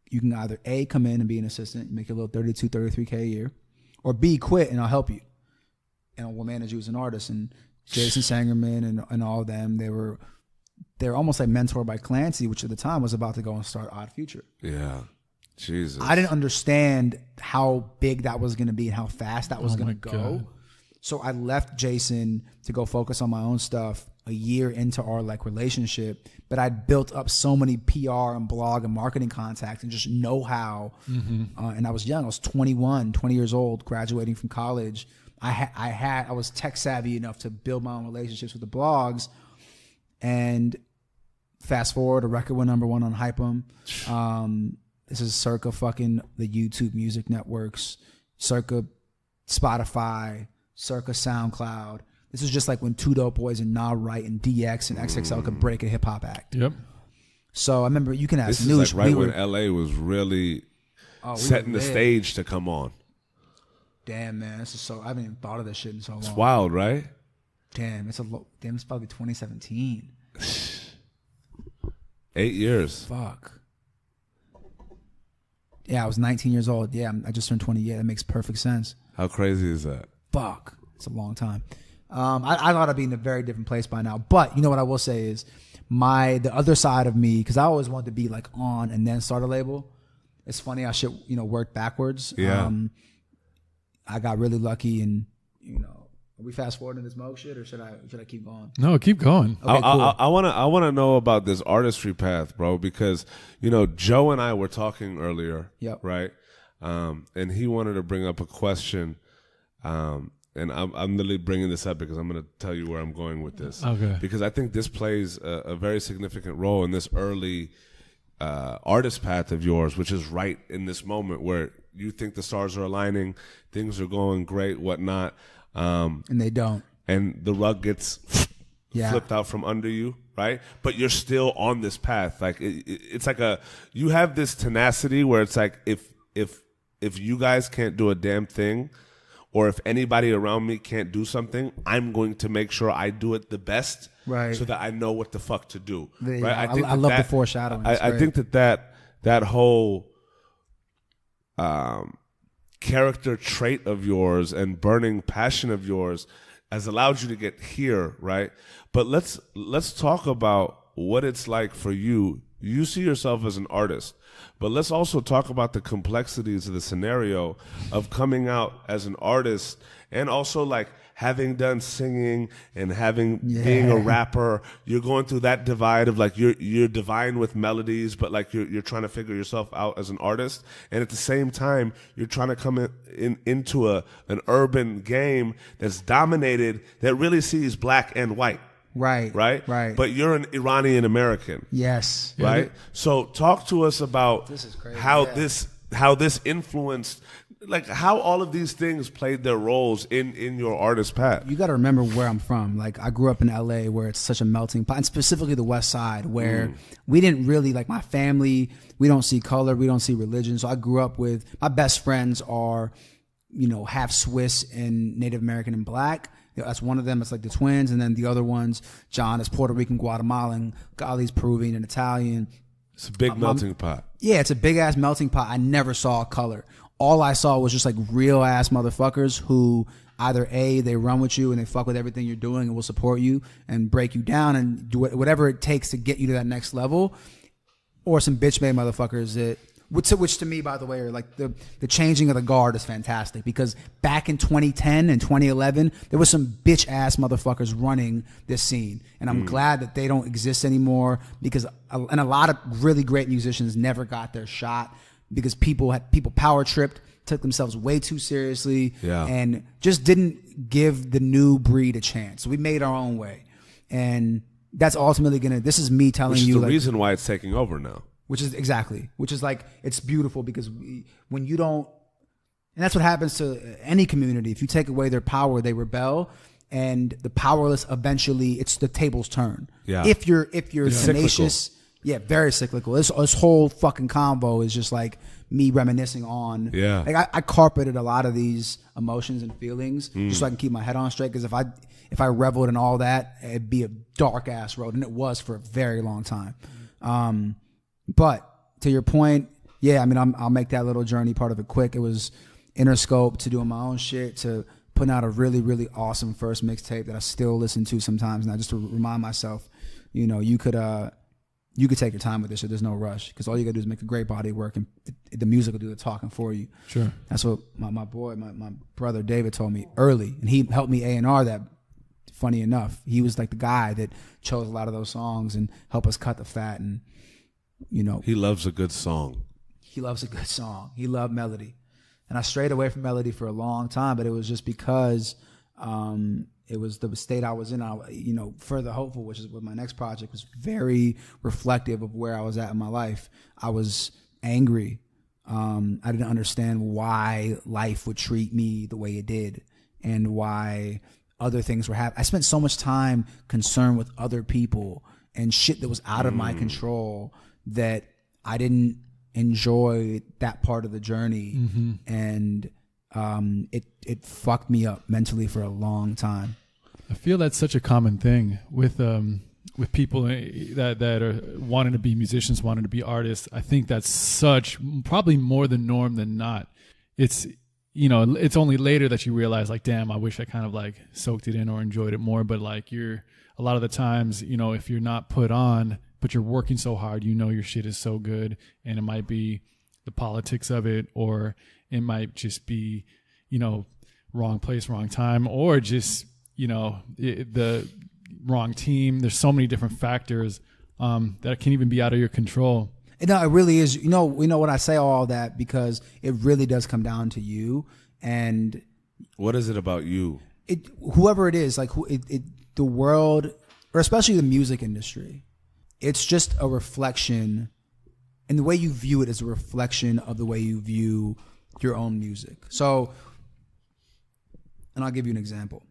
[SPEAKER 3] you can either A, come in and be an assistant, make a little 32, 33K a year, or B, quit and I'll help you. And we'll manage you as an artist. And Jason Sangerman and all of them, they're almost like mentored by Clancy, which at the time was about to go and start Odd Future.
[SPEAKER 2] Yeah. Jesus.
[SPEAKER 3] I didn't understand how big that was going to be and how fast that was going to go.
[SPEAKER 1] God.
[SPEAKER 3] So I left Jason to go focus on my own stuff a year into our like relationship, but I'd built up so many PR and blog and marketing contacts and just know-how. And I was young. I was 20 years old, graduating from college. I was tech savvy enough to build my own relationships with the blogs, and fast forward, a record went number 1 on Hype 'em. This is circa fucking the YouTube music networks, circa Spotify, circa SoundCloud. This is just like when Two Dope Boys and Azad Right and DX and XXL could break a hip hop act.
[SPEAKER 1] Yep.
[SPEAKER 3] So I remember, you can ask
[SPEAKER 2] This
[SPEAKER 3] Noosh.
[SPEAKER 2] is like right when LA was really setting the stage to come on.
[SPEAKER 3] Damn, man, this is so. I haven't even thought of this shit in so long.
[SPEAKER 2] It's wild, right?
[SPEAKER 3] Damn, it's probably 2017.
[SPEAKER 2] 8 years.
[SPEAKER 3] Fuck. Yeah, I was 19 years old. Yeah, I just turned 28. That makes perfect sense.
[SPEAKER 2] How crazy is that?
[SPEAKER 3] Fuck, it's a long time. I thought I'd be in a very different place by now. But you know what I will say is the other side of me, because I always wanted to be like on and then start a label. It's funny how shit, worked backwards.
[SPEAKER 2] Yeah.
[SPEAKER 3] I got really lucky, and are we fast forwarding this Moog shit, or should I keep going?
[SPEAKER 1] No, keep going.
[SPEAKER 3] Okay, cool.
[SPEAKER 2] I wanna know about this artistry path, bro, because Joe and I were talking earlier,
[SPEAKER 3] Yep.
[SPEAKER 2] right? And he wanted to bring up a question, and I'm literally bringing this up because I'm going to tell you where I'm going with this.
[SPEAKER 1] Okay.
[SPEAKER 2] Because I think this plays a very significant role in this early artist path of yours, which is right in this moment where you think the stars are aligning, things are going great, whatnot.
[SPEAKER 3] And they don't.
[SPEAKER 2] And the rug gets flipped out from under you, right? But you're still on this path. Like it's like you have this tenacity where it's like if you guys can't do a damn thing, or if anybody around me can't do something, I'm going to make sure I do it the best,
[SPEAKER 3] right?
[SPEAKER 2] So that I know what the fuck to do,
[SPEAKER 3] right?
[SPEAKER 2] I
[SPEAKER 3] love the foreshadowing.
[SPEAKER 2] I think that whole character trait of yours and burning passion of yours has allowed you to get here, right? But let's talk about what it's like for you. You see yourself as an artist, but let's also talk about the complexities of the scenario of coming out as an artist, and also like having done singing and being a rapper. You're going through that divide of like you're divine with melodies, but like you're trying to figure yourself out as an artist, and at the same time you're trying to come into an urban game that's dominated, that really sees black and white. Right. But you're an Iranian American.
[SPEAKER 3] Yes.
[SPEAKER 2] Right. So talk to us about how this influenced, like how all of these things played their roles in your artist path.
[SPEAKER 3] You got to remember where I'm from. Like I grew up in LA, where it's such a melting pot, and specifically the West Side, where we didn't really, like my family, we don't see color, we don't see religion. So I grew up with, my best friends are, half Swiss and Native American and black. That's one of them. It's like the twins. And then the other ones, John is Puerto Rican, Guatemalan, Gali's Peruvian and Italian.
[SPEAKER 2] It's a big melting pot.
[SPEAKER 3] Yeah, it's a big ass melting pot. I never saw color. All I saw was just like real ass motherfuckers who either A, they run with you and they fuck with everything you're doing and will support you and break you down and do whatever it takes to get you to that next level, or some bitch made motherfuckers that, which to me, by the way, are like the changing of the guard is fantastic, because back in 2010 and 2011, there was some bitch ass motherfuckers running this scene, and I'm glad that they don't exist anymore, because and a lot of really great musicians never got their shot because people power tripped, took themselves way too seriously, and just didn't give the new breed a chance. So we made our own way, and that's ultimately this is me telling you,
[SPEAKER 2] the reason why it's taking over now.
[SPEAKER 3] Which is like, it's beautiful, because when you don't, and that's what happens to any community. If you take away their power, they rebel, and the powerless eventually, it's the tables turn. Yeah. If you're tenacious, very cyclical. This whole fucking convo is just like me reminiscing on. Yeah. Like I carpeted a lot of these emotions and feelings just so I can keep my head on straight. Because if I reveled in all that, it'd be a dark ass road, and it was for a very long time. But to your point, I'll make that little journey part of it quick. It was Interscope to doing my own shit to putting out a really, really awesome first mixtape that I still listen to sometimes. And just to remind myself, you could take your time with this shit. There's no rush, because all you gotta do is make a great body of work, and the music will do the talking for you. Sure. That's what my brother David told me early, and he helped me A&R that. Funny enough, he was like the guy that chose a lot of those songs and helped us cut the fat. And he
[SPEAKER 2] loves a good song.
[SPEAKER 3] He loves a good song. He loved melody. And I strayed away from melody for a long time, but it was just because it was the state I was in. Further Hopeful, which is what my next project was, very reflective of where I was at in my life. I was angry. I didn't understand why life would treat me the way it did and why other things were happening. I spent so much time concerned with other people and shit that was out of my control that I didn't enjoy that part of the journey. And it fucked me up mentally for a long time.
[SPEAKER 1] I feel that's such a common thing with people that are wanting to be musicians, wanting to be artists. I think that's probably more the norm than not. It's it's only later that you realize, like, damn, I wish I kind of like soaked it in or enjoyed it more. But like, a lot of the times, if you're not put on, but you're working so hard, your shit is so good, and it might be the politics of it, or it might just be, wrong place, wrong time, or just, the wrong team. There's so many different factors that can even be out of your control.
[SPEAKER 3] No, it really is. When I say all that, because it really does come down to you. And
[SPEAKER 2] what is it about you?
[SPEAKER 3] Whoever it is, like the world, or especially the music industry, it's just a reflection, and the way you view it is a reflection of the way you view your own music. So, and I'll give you an example.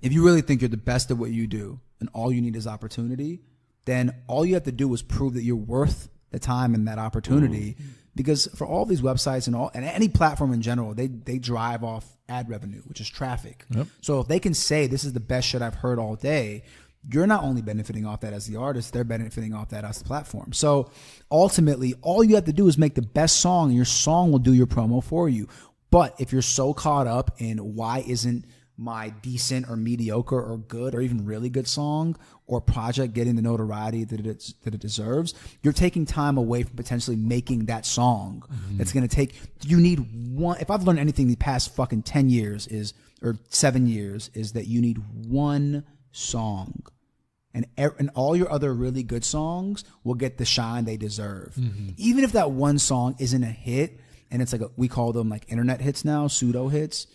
[SPEAKER 3] If you really think you're the best at what you do and all you need is opportunity, then all you have to do is prove that you're worth the time and that opportunity. Because for all these websites and any platform in general, they drive off ad revenue, which is traffic.
[SPEAKER 1] Yep.
[SPEAKER 3] So if they can say this is the best shit I've heard all day, you're not only benefiting off that as the artist, they're benefiting off that as the platform. So ultimately, all you have to do is make the best song, and your song will do your promo for you. But if you're so caught up in why isn't my decent or mediocre or good or even really good song or project getting the notoriety that it deserves, you're taking time away from potentially making that song. That's going to you need one. If I've learned anything the past fucking 10 years or 7 years, is that you need one song. And all your other really good songs will get the shine they deserve. Even if that one song isn't a hit, and it's like we call them like internet hits now, pseudo hits.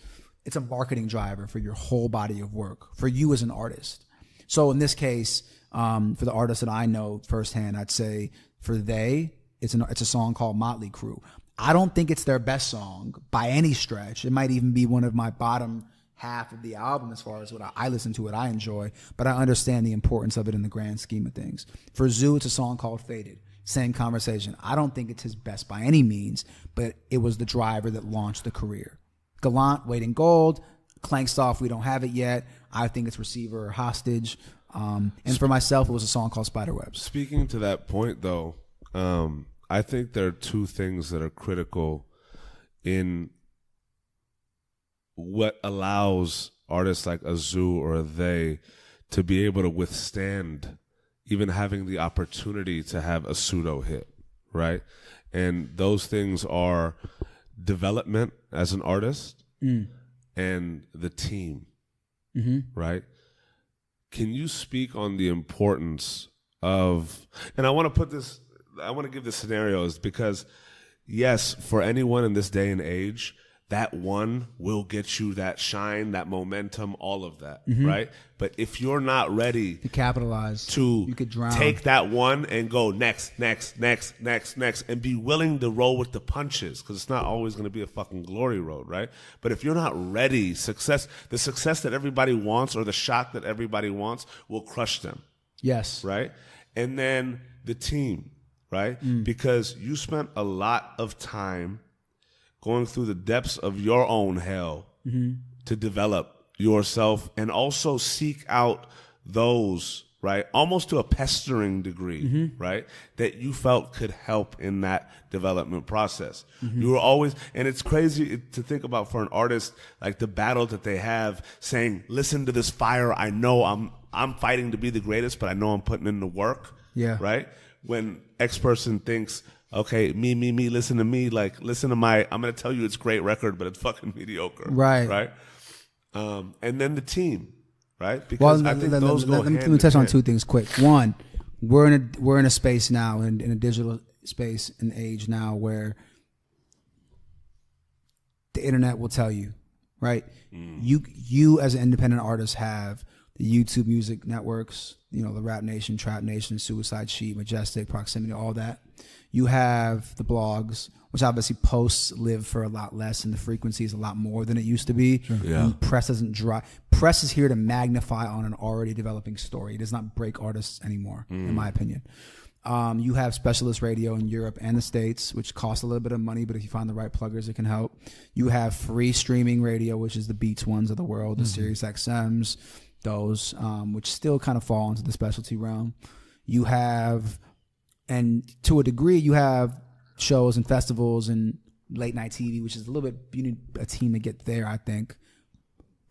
[SPEAKER 3] It's a marketing driver for your whole body of work, for you as an artist. So in this case, for the artists that I know firsthand, I'd say for it's a song called Motley Crue. I don't think it's their best song by any stretch. It might even be one of my bottom half of the album as far as what I listen to it, I enjoy, but I understand the importance of it in the grand scheme of things. For Zoo, it's a song called Faded. Same conversation. I don't think it's his best by any means, but it was the driver that launched the career. Gallant, Waiting Gold, Clankstuff, We Don't Have It Yet. I think it's Receiver or Hostage. And for myself, it was a song called Spiderwebs.
[SPEAKER 2] Speaking to that point, though, I think there are two things that are critical in what allows artists like a Zoo or a They to be able to withstand even having the opportunity to have a pseudo hit, right? And those things are development as an artist and the team, right? Can you speak on the importance of, and I want to give the scenarios because, yes, for anyone in this day and age, that one will get you that shine, that momentum, all of that, right? But if you're not ready
[SPEAKER 3] to capitalize, you could drown.
[SPEAKER 2] Take that one and go next, and be willing to roll with the punches, because it's not always going to be a fucking glory road, right? But if you're not ready, the success that everybody wants or the shot that everybody wants will crush them.
[SPEAKER 3] Yes.
[SPEAKER 2] Right? And then the team, right? Because you spent a lot of time going through the depths of your own hell to develop yourself and also seek out those, right, almost to a pestering degree, right, that you felt could help in that development process. You were always, and it's crazy to think about for an artist, like the battle that they have saying, listen to this fire, I know I'm fighting to be the greatest, but I know I'm putting in the work, right? When X person thinks, okay, me, listen to me. Like, listen to I'm going to tell you it's a great record, but it's fucking mediocre.
[SPEAKER 3] Right.
[SPEAKER 2] Right? And then the team, right? Because I think those go hand in hand.
[SPEAKER 3] Let me touch on two things quick. One, we're in a space now, in a digital space and age now where the internet will tell you, right? You as an independent artist have the YouTube music networks, you know, the Rap Nation, Trap Nation, Suicide Sheet, Majestic, Proximity, all that. You have the blogs, which obviously posts live for a lot less and the frequency is a lot more than it used to be.
[SPEAKER 2] Sure. Yeah.
[SPEAKER 3] And press doesn't dry. Press is here to magnify on an already developing story. It does not break artists anymore, in my opinion. You have specialist radio in Europe and the States, which costs a little bit of money, but if you find the right pluggers, it can help. You have free streaming radio, which is the Beats ones of the world, the Sirius XMs, those, which still kind of fall into the specialty realm. You have, and to a degree, you have shows and festivals and late night TV, which is a little bit, you need a team to get there, I think.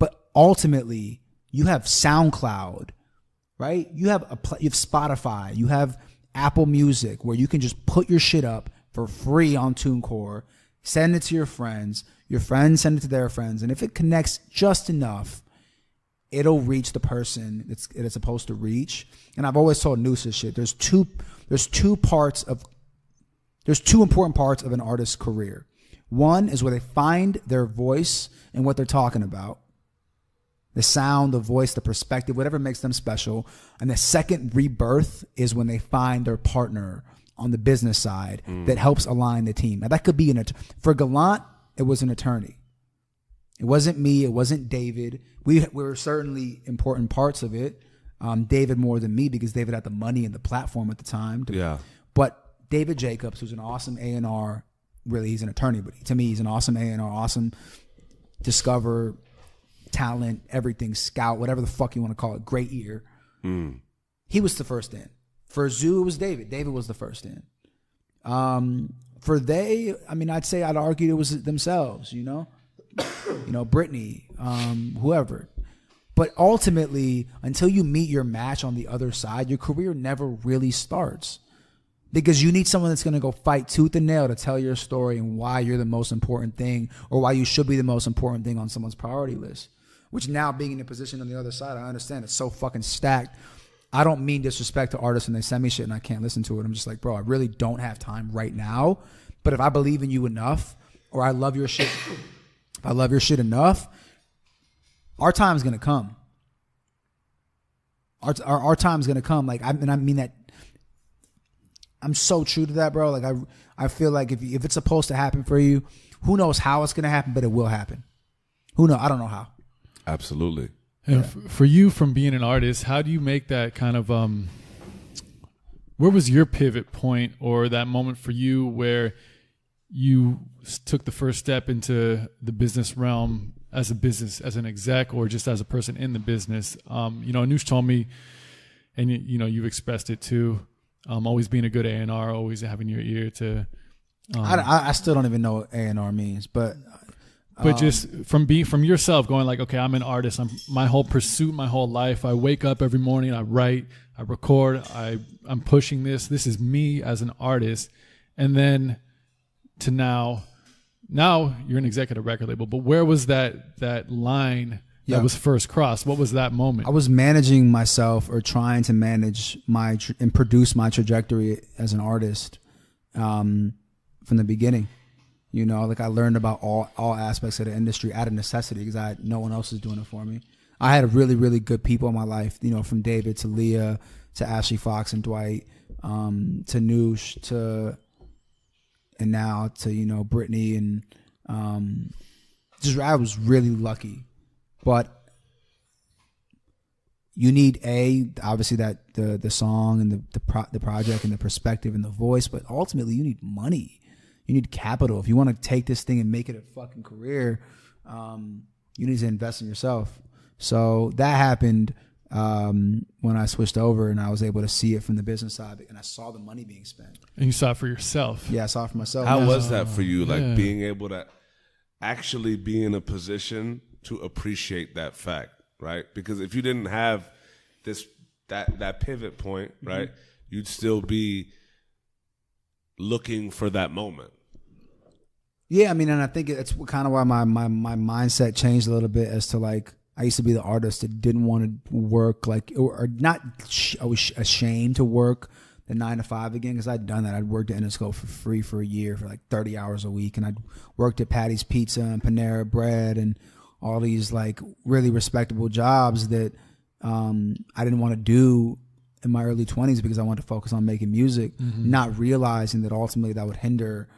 [SPEAKER 3] But ultimately, you have SoundCloud, right? You have Spotify, you have Apple Music, where you can just put your shit up for free on TuneCore, send it to your friends send it to their friends, and if it connects just enough, it'll reach the person it's supposed to reach. And I've always told Noose this shit. There's two important parts of an artist's career. One is where they find their voice and what they're talking about. The sound, the voice, the perspective, whatever makes them special. And the second rebirth is when they find their partner on the business side that helps align the team. Now that could be for Gallant, it was an attorney. It wasn't me. It wasn't David. We were certainly important parts of it. David more than me because David had the money and the platform at the time. But David Jacobs, who's an awesome A&R, really he's an attorney, but to me he's an awesome A&R, awesome discover, talent, everything, scout, whatever the fuck you want to call it, great ear. He was the first in. For Zoo, it was David. David was the first in. For they, I mean, I'd argue it was themselves, you know, Brittany, whoever. But ultimately, until you meet your match on the other side, your career never really starts. Because you need someone that's going to go fight tooth and nail to tell your story and why you're the most important thing or why you should be the most important thing on someone's priority list. Which now being in a position on the other side, I understand it's so fucking stacked. I don't mean disrespect to artists and they send me shit and I can't listen to it. I'm just like, bro, I really don't have time right now. But if I believe in you enough or I love your shit, if I love your shit enough, our time's going to come. Our time's going to come. Like, I mean that. I'm so true to that, bro. Like I feel like if it's supposed to happen for you, who knows how it's gonna happen, but it will happen. Who knows? I don't know how.
[SPEAKER 2] Absolutely.
[SPEAKER 1] And for you, from being an artist, how do you make that kind of where was your pivot point or that moment for you where you took the first step into the business realm as an exec or just as a person in the business? Anoush told me, and you've expressed it too. Always being a good A&R, always having your ear to.
[SPEAKER 3] I still don't even know what A&R means, but
[SPEAKER 1] just from yourself going like, okay, I'm an artist. My whole pursuit, my whole life. I wake up every morning. I write. I record. I'm pushing this. This is me as an artist, and then to now you're an executive record label. But where was that line? That was first crossed? What was that moment? I
[SPEAKER 3] was managing myself or trying to manage and produce my trajectory as an artist from the beginning. Like I learned about all aspects of the industry out of necessity because no one else was doing it for me. I had really, really good people in my life, from David to Leah to Ashley Fox and Dwight to Noosh and now to, Brittany and I was really lucky. But you need obviously that the song and the project and the perspective and the voice, but ultimately you need money, you need capital. If you want to take this thing and make it a fucking career, you need to invest in yourself. So that happened when I switched over and I was able to see it from the business side and I saw the money being spent.
[SPEAKER 1] And you saw it for yourself.
[SPEAKER 3] Yeah, I saw it for myself.
[SPEAKER 2] How was that for you? Like being able to actually be in a position to appreciate that fact, right? Because if you didn't have that pivot point, right, you'd still be looking for that moment.
[SPEAKER 3] Yeah, I mean, and I think it's kind of why my mindset changed a little bit as to like I used to be the artist that didn't want to work like or not. I was ashamed to work the 9 to 5 again, because I'd done that. I'd worked at Interscope for free for a year for like 30 hours a week, and I'd worked at Patty's Pizza and Panera Bread and all these like really respectable jobs that I didn't want to do in my early 20s because I wanted to focus on making music, not realizing that ultimately that would hinder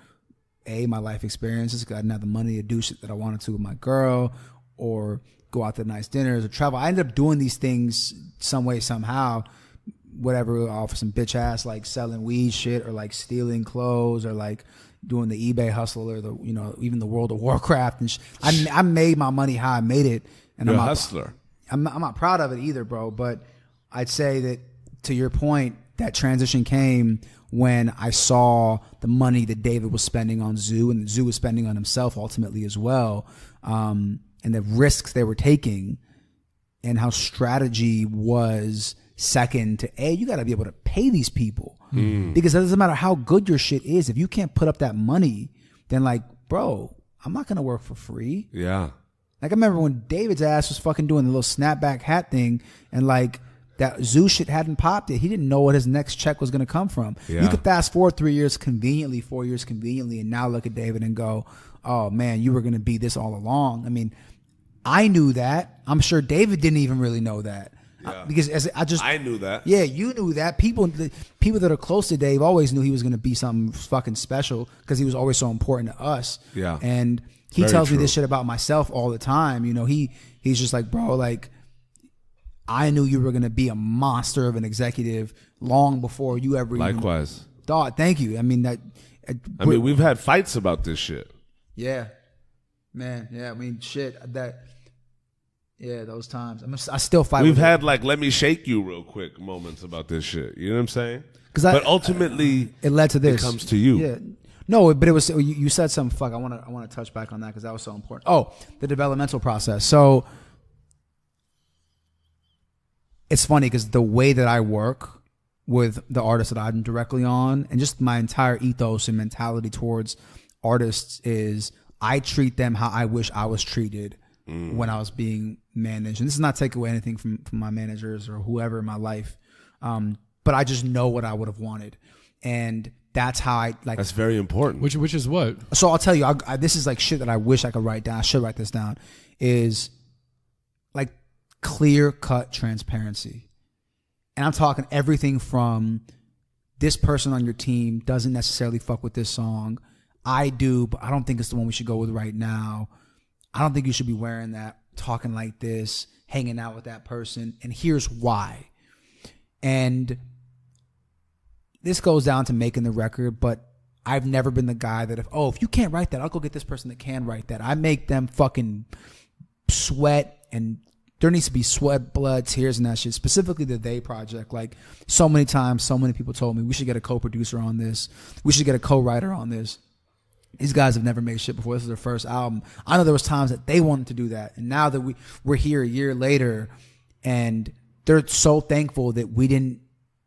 [SPEAKER 3] my life experiences because I didn't have the money to do shit that I wanted to with my girl or go out to nice dinners or travel. I ended up doing these things some way, somehow, whatever, off some bitch ass, like selling weed shit or like stealing clothes or like doing the eBay hustle or the, you know, even the World of Warcraft and I made my money how I made it. And
[SPEAKER 2] You're
[SPEAKER 3] I'm
[SPEAKER 2] a hustler.
[SPEAKER 3] I'm not proud of it either, bro. But I'd say that, to your point, that transition came when I saw the money that David was spending on Zoo and Zoo was spending on himself ultimately as well, and the risks they were taking, and how strategy was second to you got to be able to pay these people because it doesn't matter how good your shit is. If you can't put up that money, then like, bro, I'm not gonna work for free.
[SPEAKER 2] Yeah.
[SPEAKER 3] Like I remember when David's ass was fucking doing the little snapback hat thing, and like that Zoo shit hadn't popped yet. He didn't know what his next check was gonna come from.
[SPEAKER 2] Yeah.
[SPEAKER 3] You could fast forward 3 years conveniently, 4 years conveniently, and now look at David and go, "Oh man, you were gonna be this all along." I mean, I knew that. I'm sure David didn't even really know that.
[SPEAKER 2] Yeah.
[SPEAKER 3] Because I
[SPEAKER 2] knew that.
[SPEAKER 3] Yeah, you knew that. People that are close to Dave always knew he was going to be something fucking special because he was always so important to us.
[SPEAKER 2] Yeah.
[SPEAKER 3] And he tells me this shit about myself all the time. You know, he's just like, bro, like, I knew you were going to be a monster of an executive long before you ever
[SPEAKER 2] Likewise.
[SPEAKER 3] even thought. Thank you. I mean,
[SPEAKER 2] I mean, we've had fights about this shit.
[SPEAKER 3] Yeah. Man, yeah. I mean, shit, yeah, those times. I still fight.
[SPEAKER 2] We've had like, let me shake you real quick moments about this shit. You know what I'm saying? But ultimately,
[SPEAKER 3] it led to this.
[SPEAKER 2] It comes to you.
[SPEAKER 3] Yeah. No, but it was, you said something. Fuck, I want to touch back on that because that was so important. Oh, the developmental process. So it's funny because the way that I work with the artists that I'm directly on, and just my entire ethos and mentality towards artists, is I treat them how I wish I was treated when I was being managed. And this is not take away anything from my managers or whoever in my life, but I just know what I would have wanted, and that's how I like.
[SPEAKER 2] That's very important.
[SPEAKER 1] Which is what?
[SPEAKER 3] So I'll tell you, this is like shit that I wish I could write down. I should write this down. Is like clear cut transparency, and I'm talking everything from this person on your team doesn't necessarily fuck with this song. I do, but I don't think it's the one we should go with right now. I don't think you should be wearing that, talking like this, hanging out with that person, and here's why. And this goes down to making the record, but I've never been the guy that if you can't write that, I'll go get this person that can write that. I make them fucking sweat, and there needs to be sweat, blood, tears, and that shit. Specifically the They Project. Like, so many times, so many people told me we should get a co-producer on this. We should get a co-writer on this. These guys have never made shit before. This is their first album. I know there was times that they wanted to do that. And now that we're here a year later, and they're so thankful that I didn't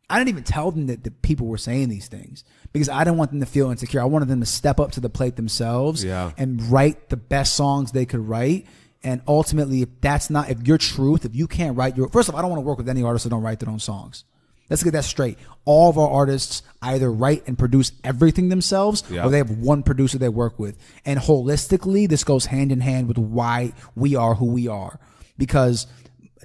[SPEAKER 3] even tell them that the people were saying these things because I didn't want them to feel insecure. I wanted them to step up to the plate themselves and write the best songs they could write. And ultimately, if your truth, if you can't write first of all, I don't want to work with any artists that don't write their own songs. Let's get that straight. All of our artists either write and produce everything themselves or they have one producer they work with. And holistically, this goes hand in hand with why we are who we are. Because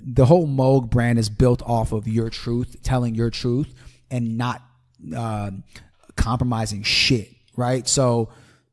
[SPEAKER 3] the whole Moog brand is built off of your truth, telling your truth, and not compromising shit, right? So,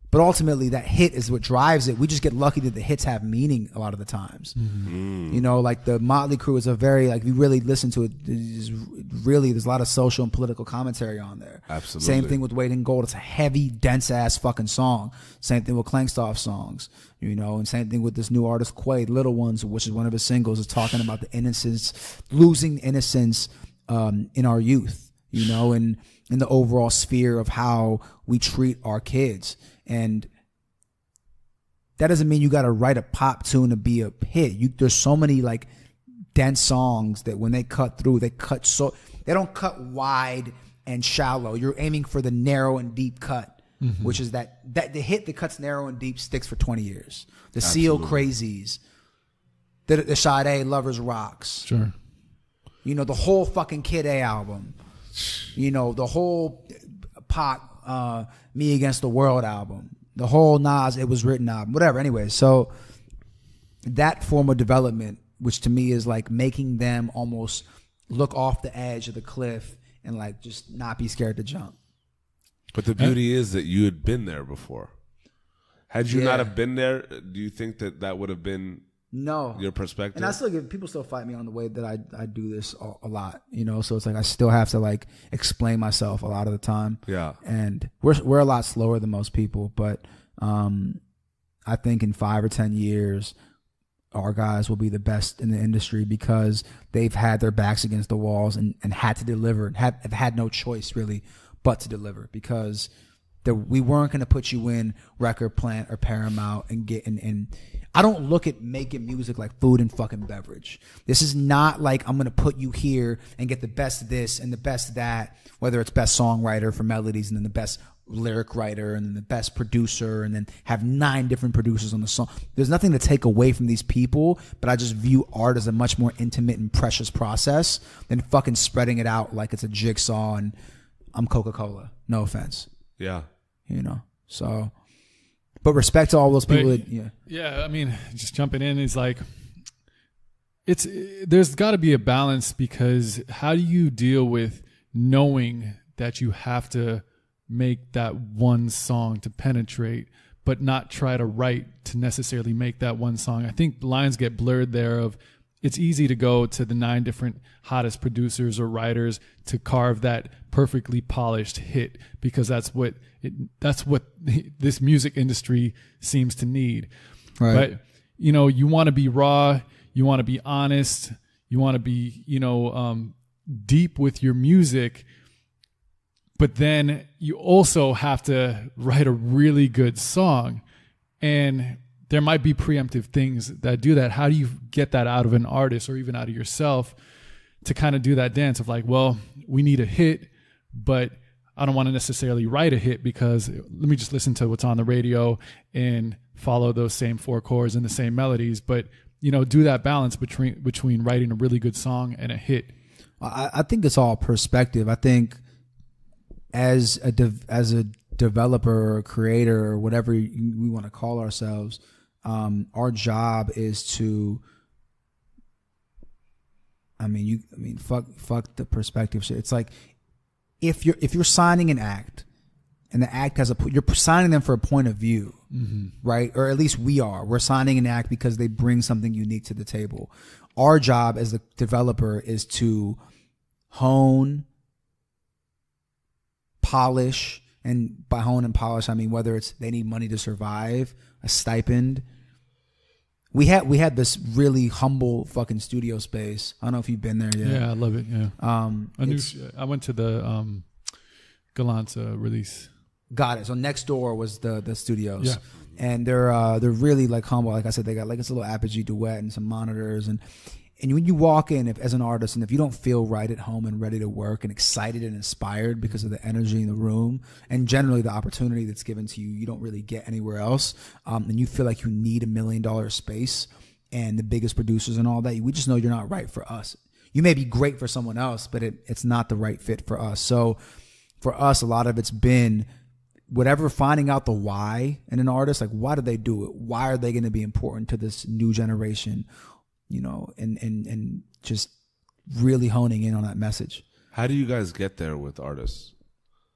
[SPEAKER 3] but ultimately that hit is what drives it. We just get lucky that the hits have meaning a lot of the times. Mm-hmm. You know, like the Motley Crue is a very, like, if you really listen to it, there's a lot of social and political commentary on there.
[SPEAKER 2] Absolutely.
[SPEAKER 3] Same thing with Waiting Gold. It's a heavy, dense ass fucking song. Same thing with Klangstoff songs, you know, and same thing with this new artist, Quay, Little Ones, which is one of his singles, is talking about the innocence, losing innocence in our youth, you know, and in the overall sphere of how we treat our kids. And that doesn't mean you got to write a pop tune to be a hit. There's so many like dense songs that when they cut through, they don't cut wide and shallow. You're aiming for the narrow and deep cut, which is that the hit that cuts narrow and deep sticks for 20 years. The Seal Crazies, the Sade Lovers Rocks.
[SPEAKER 1] Sure.
[SPEAKER 3] You know, the whole fucking Kid A album. You know, the whole Pac, Me Against the World album, the whole Nas, It Was Written album, whatever. Anyway, so that form of development, which to me is like making them almost look off the edge of the cliff and like just not be scared to jump.
[SPEAKER 2] But the beauty is that you had been there before. Had you not have been there, do you think that that would have been your perspective?
[SPEAKER 3] And I still people still fight me on the way that I do this a lot, you know. So it's like I still have to like explain myself a lot of the time.
[SPEAKER 2] Yeah.
[SPEAKER 3] And we're a lot slower than most people, but I think in 5 or 10 years, our guys will be the best in the industry because they've had their backs against the walls and had to deliver, have had no choice really but to deliver, because we weren't going to put you in Record Plant or Paramount and get in. I don't look at making music like food and fucking beverage. This is not like I'm going to put you here and get the best of this and the best of that, whether it's best songwriter for melodies and then the best lyric writer and then the best producer and then have 9 different producers on the song. There's nothing to take away from these people, but I just view art as a much more intimate and precious process than fucking spreading it out like it's a jigsaw and I'm Coca-Cola. No offense.
[SPEAKER 2] Yeah.
[SPEAKER 3] You know, so, but respect to all those people.
[SPEAKER 1] Yeah. I mean, just jumping in is like, there's got to be a balance, because how do you deal with knowing that you have to make that one song to penetrate, but not try to write to necessarily make that one song? I think lines get blurred there of, it's easy to go to the 9 different hottest producers or writers to carve that perfectly polished hit, because that's what this music industry seems to need. Right. But, you know, you want to be raw, you want to be honest, you want to be, you know, deep with your music, but then you also have to write a really good song. And there might be preemptive things that do that. How do you get that out of an artist or even out of yourself to kind of do that dance of like, well, we need a hit, but I don't want to necessarily write a hit because let me just listen to what's on the radio and follow those same 4 chords and the same melodies. But, you know, do that balance between writing a really good song and a hit.
[SPEAKER 3] I think it's all perspective. I think as a developer or creator or whatever we want to call ourselves, our job is to, fuck the perspective shit. It's like if you're signing an act and the act has you're signing them for a point of view, right? Or at least we're signing an act because they bring something unique to the table. Our job as the developer is to hone, polish, and by hone and polish, I mean whether it's they need money to survive, a stipend. We had this really humble fucking studio space. I don't know if you've been there yet.
[SPEAKER 1] Yeah, I love it. Yeah. I went to the Gallant release.
[SPEAKER 3] Got it. So next door was the studios.
[SPEAKER 1] Yeah.
[SPEAKER 3] And they're really like humble. Like I said, they got like this little Apogee Duet and some monitors and when you walk in as an artist and if you don't feel right at home and ready to work and excited and inspired because of the energy in the room and generally the opportunity that's given to you, you don't really get anywhere else. And you feel like you need $1 million space and the biggest producers and all that, we just know you're not right for us. You may be great for someone else, but it's not the right fit for us. So for us, a lot of it's been finding out the why in an artist, like why do they do it? Why are they going to be important to this new generation? You know, and just really honing in on that message.
[SPEAKER 2] How do you guys get there with artists?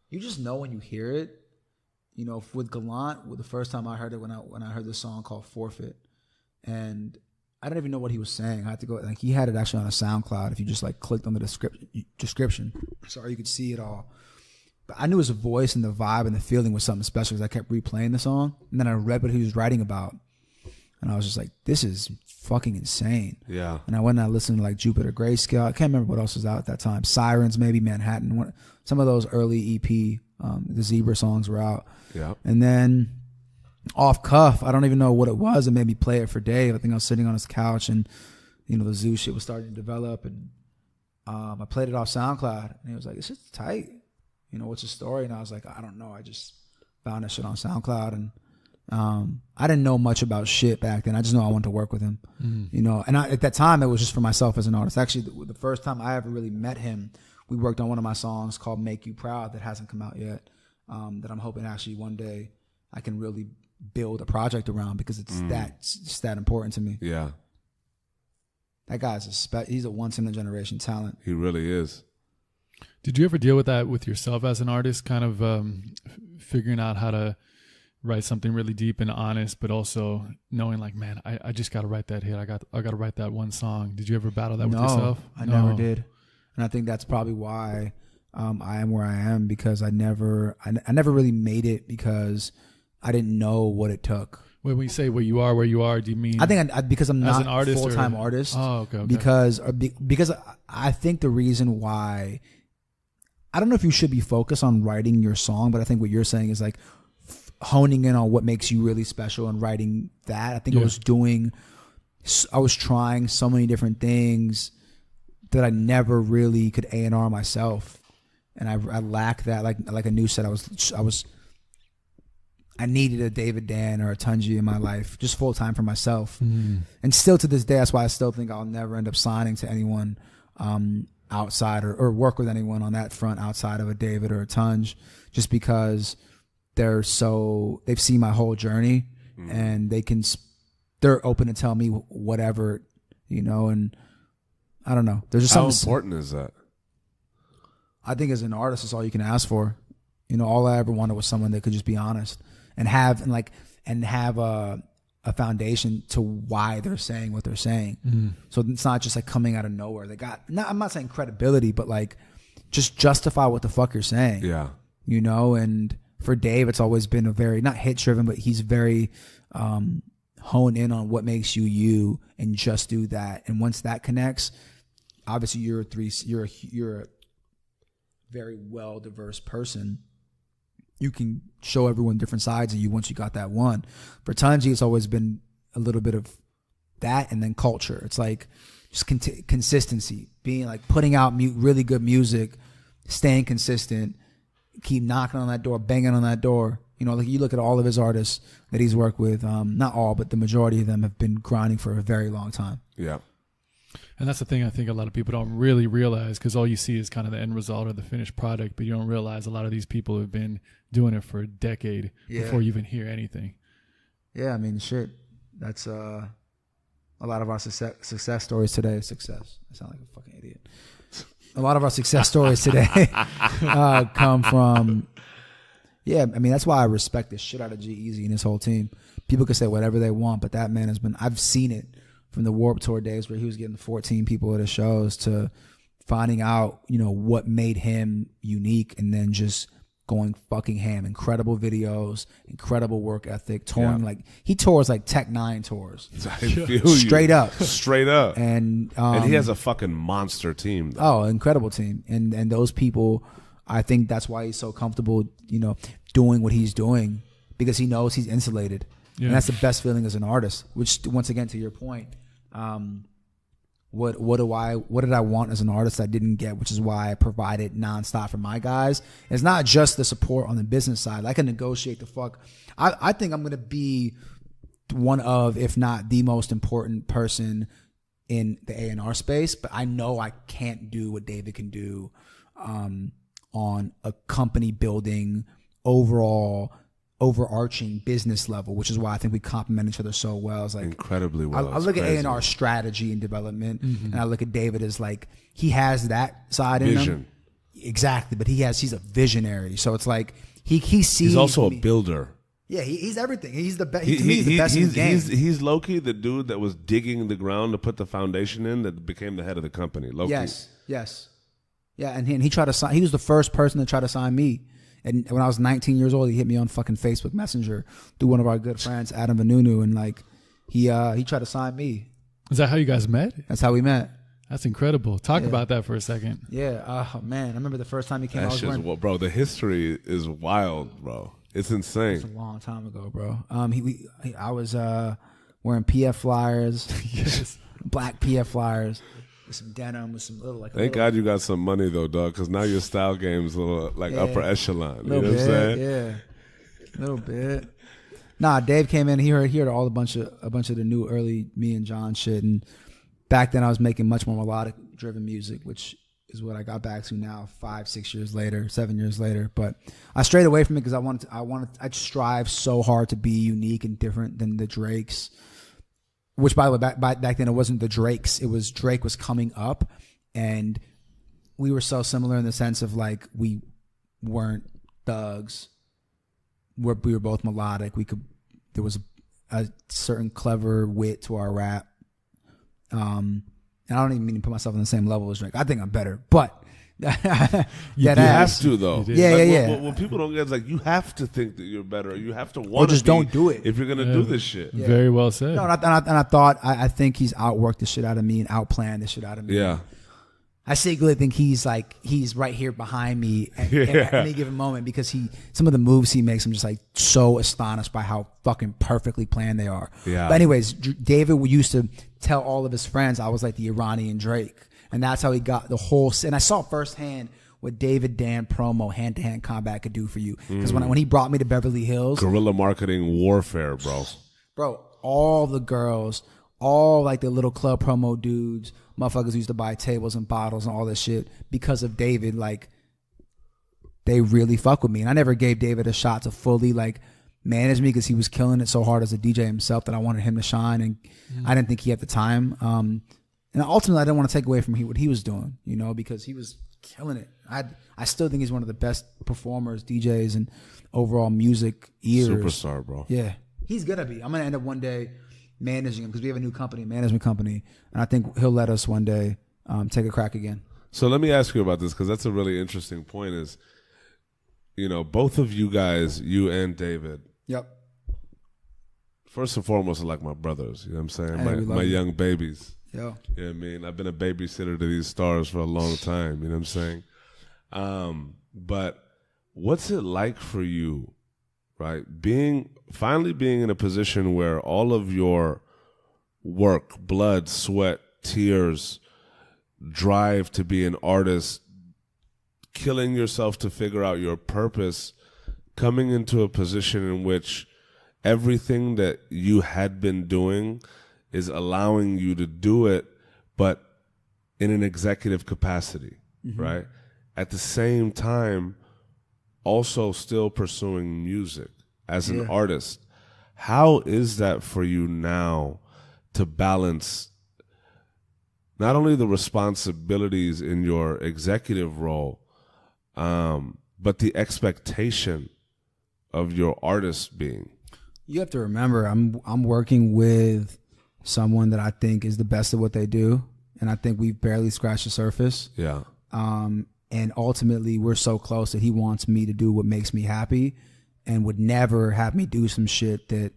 [SPEAKER 3] You just know when you hear it. You know, with Gallant, the first time I heard it when I heard the song called Forfeit, and I didn't even know what he was saying. I had to go, like he had it actually on a SoundCloud. If you just like clicked on the description, sorry, you could see it all. But I knew his voice and the vibe and the feeling was something special because I kept replaying the song, and then I read what he was writing about. And I was just like, this is fucking insane.
[SPEAKER 2] Yeah.
[SPEAKER 3] And I went and I listened to like Jupiter Grayscale. I can't remember what else was out at that time. Sirens, maybe Manhattan. Some of those early EP, the Zebra songs were out.
[SPEAKER 2] Yeah.
[SPEAKER 3] And then off cuff, I don't even know what it was. It made me play it for Dave. I think I was sitting on his couch and, you know, the Zoo shit was starting to develop. And I played it off SoundCloud. And he was like, it's just tight. You know, what's the story? And I was like, I don't know. I just found that shit on SoundCloud. And I didn't know much about shit back then. I just know I wanted to work with him, you know. And at that time, it was just for myself as an artist. Actually, the first time I ever really met him we worked on one of my songs called "Make You Proud" that hasn't come out yet. That I'm hoping actually one day I can really build a project around because it's that important to me.
[SPEAKER 2] Yeah.
[SPEAKER 3] That guy's he's a once in a generation talent.
[SPEAKER 2] He really is.
[SPEAKER 1] Did you ever deal with that with yourself as an artist, kind of figuring out how to write something really deep and honest, but also knowing like, man, I just got to write that hit. I got to write that one song. Did you ever battle that with yourself?
[SPEAKER 3] I never did. And I think that's probably why I am where I am, because I never really made it because I didn't know what it took.
[SPEAKER 1] When we say where you are, do you mean?
[SPEAKER 3] I think because I'm not
[SPEAKER 1] an artist,
[SPEAKER 3] a full-time artist.
[SPEAKER 1] Oh, okay.
[SPEAKER 3] Because I think the reason why, I don't know if you should be focused on writing your song, but I think what you're saying is like honing in on what makes you really special and writing that. I think I was trying so many different things that I never really could A&R myself. And I lacked that. Like Anu said, I needed a David Dan or a Tunji in my life, just full time for myself. And still to this day, that's why I still think I'll never end up signing to anyone outside or work with anyone on that front outside of a David or a Tunj, just because they've seen my whole journey and they're open to tell me whatever, and I don't know. There's just
[SPEAKER 2] how important is that?
[SPEAKER 3] I think as an artist, it's all you can ask for. All I ever wanted was someone that could just be honest and have a foundation to why they're saying what they're saying. So it's not just like coming out of nowhere. I'm not saying credibility, but like just justify what the fuck you're saying.
[SPEAKER 2] Yeah.
[SPEAKER 3] And for Dave, it's always been a very, not hit driven, but he's very honed in on what makes you and just do that. And once that connects, obviously you're a very well diverse person. You can show everyone different sides of you once you got that one. For Tunji, it's always been a little bit of that, and then culture. It's like just consistency, being like putting out really good music, staying consistent, keep knocking on that door, banging on that door. Like you look at all of his artists that he's worked with, not all, but the majority of them have been grinding for a very long time.
[SPEAKER 2] Yeah.
[SPEAKER 1] And that's the thing I think a lot of people don't really realize, because all you see is kind of the end result or the finished product, but you don't realize a lot of these people have been doing it for a decade before you even hear anything.
[SPEAKER 3] Yeah, I mean, shit. That's a lot of our success stories today. Success. I sound like a fucking idiot. A lot of our success stories today come from, I mean, that's why I respect the shit out of G-Eazy and his whole team. People can say whatever they want, but that man has been, I've seen it from the Warped Tour days where he was getting 14 people at his shows to finding out, what made him unique, and then just going fucking ham. Incredible videos, incredible work ethic, touring like he tours like Tech 9 tours. Straight up. And
[SPEAKER 2] he has a fucking monster team, though.
[SPEAKER 3] Oh, incredible team. And those people, I think that's why he's so comfortable, doing what he's doing, because he knows he's insulated. Yeah. And that's the best feeling as an artist, which once again, to your point, what did I want as an artist I didn't get, which is why I provided nonstop for my guys. It's not just the support on the business side. I can negotiate the fuck. I think I'm going to be one of, if not the most important person in the A&R space, but I know I can't do what David can do on a company building overarching business level, which is why I think we complement each other so well. It's like
[SPEAKER 2] incredibly well.
[SPEAKER 3] I look at A&R strategy and development, and I look at David as like he has that side in him. Exactly, but he's a visionary. So it's like he sees.
[SPEAKER 2] He's also a builder.
[SPEAKER 3] Yeah, he's everything. He's the best. He's the best in the game.
[SPEAKER 2] He's low-key the dude that was digging the ground to put the foundation in that became the head of the company. Low-key.
[SPEAKER 3] Yes. Yeah, and he tried to sign. He was the first person to try to sign me. And when I was 19 years old, he hit me on fucking Facebook Messenger through one of our good friends, Adam Vanunu, and like he tried to sign me.
[SPEAKER 1] Is that how you guys met?
[SPEAKER 3] That's how we met.
[SPEAKER 1] That's incredible. Talk about that for a second.
[SPEAKER 3] Yeah. Oh man, I remember the first time he came.
[SPEAKER 2] Bro, the history is wild, bro. It's insane.
[SPEAKER 3] It's a long time ago, bro. I was wearing PF flyers,
[SPEAKER 1] yes,
[SPEAKER 3] black PF flyers. Some denim with some little like.
[SPEAKER 2] Thank God you got some money though, dog, because now your style game's a little like upper echelon. You know what I'm saying?
[SPEAKER 3] Yeah, a little bit. Nah, Dave came in. He heard all a bunch of the new early me and John shit, and back then I was making much more melodic driven music, which is what I got back to now 5, 6 years later, 7 years later. But I strayed away from it because I strive so hard to be unique and different than the Drakes. Which, by the way, back then it wasn't the Drakes. It was Drake was coming up, and we were so similar in the sense of like we weren't thugs. We were both melodic. There was a certain clever wit to our rap. And I don't even mean to put myself on the same level as Drake. I think I'm better, but
[SPEAKER 2] you have to though.
[SPEAKER 3] Yeah.
[SPEAKER 2] What people don't get is like you have to think that you're better. You have to want to.
[SPEAKER 3] Or just don't do it
[SPEAKER 2] if you're gonna do this shit.
[SPEAKER 1] Yeah. Very well said.
[SPEAKER 3] No, I think he's outworked the shit out of me and outplanned the shit out of me.
[SPEAKER 2] Yeah.
[SPEAKER 3] I secretly think he's right here behind me at any given moment because some of the moves he makes, I'm just like so astonished by how fucking perfectly planned they are.
[SPEAKER 2] Yeah.
[SPEAKER 3] But anyways, David used to tell all of his friends I was like the Iranian Drake, and that's how he got the whole. And I saw firsthand what David Dan promo hand-to-hand combat could do for you because when he brought me to Beverly Hills,
[SPEAKER 2] guerrilla marketing warfare,
[SPEAKER 3] bro, all the girls, all like the little club promo dudes. Motherfuckers used to buy tables and bottles and all this shit because of David. Like, they really fuck with me. And I never gave David a shot to fully, like, manage me because he was killing it so hard as a DJ himself that I wanted him to shine. And I didn't think he had the time. And ultimately, I didn't want to take away from what he was doing, you know, because he was killing it. I still think he's one of the best performers, DJs, and overall music ears.
[SPEAKER 2] Superstar, bro.
[SPEAKER 3] Yeah. He's going to be. I'm going to end up one day managing him because we have a new management company, and I think he'll let us one day take a crack again.
[SPEAKER 2] So let me ask you about this because that's a really interesting point. Is both of you guys, you and David.
[SPEAKER 3] Yep.
[SPEAKER 2] First and foremost, are like my brothers. You know what I'm saying?
[SPEAKER 3] Hey,
[SPEAKER 2] my young babies.
[SPEAKER 3] Yeah.
[SPEAKER 2] You know what I mean? I've been a babysitter to these stars for a long time. You know what I'm saying? But what's it like for you? Right, finally being in a position where all of your work, blood, sweat, tears, drive to be an artist, killing yourself to figure out your purpose, coming into a position in which everything that you had been doing is allowing you to do it, but in an executive capacity, right? At the same time, also still pursuing music as an artist. How is that for you now to balance not only the responsibilities in your executive role, but the expectation of your artist being?
[SPEAKER 3] You have to remember, I'm working with someone that I think is the best at what they do, and I think we've barely scratched the surface.
[SPEAKER 2] Yeah.
[SPEAKER 3] And ultimately, we're so close that he wants me to do what makes me happy and would never have me do some shit that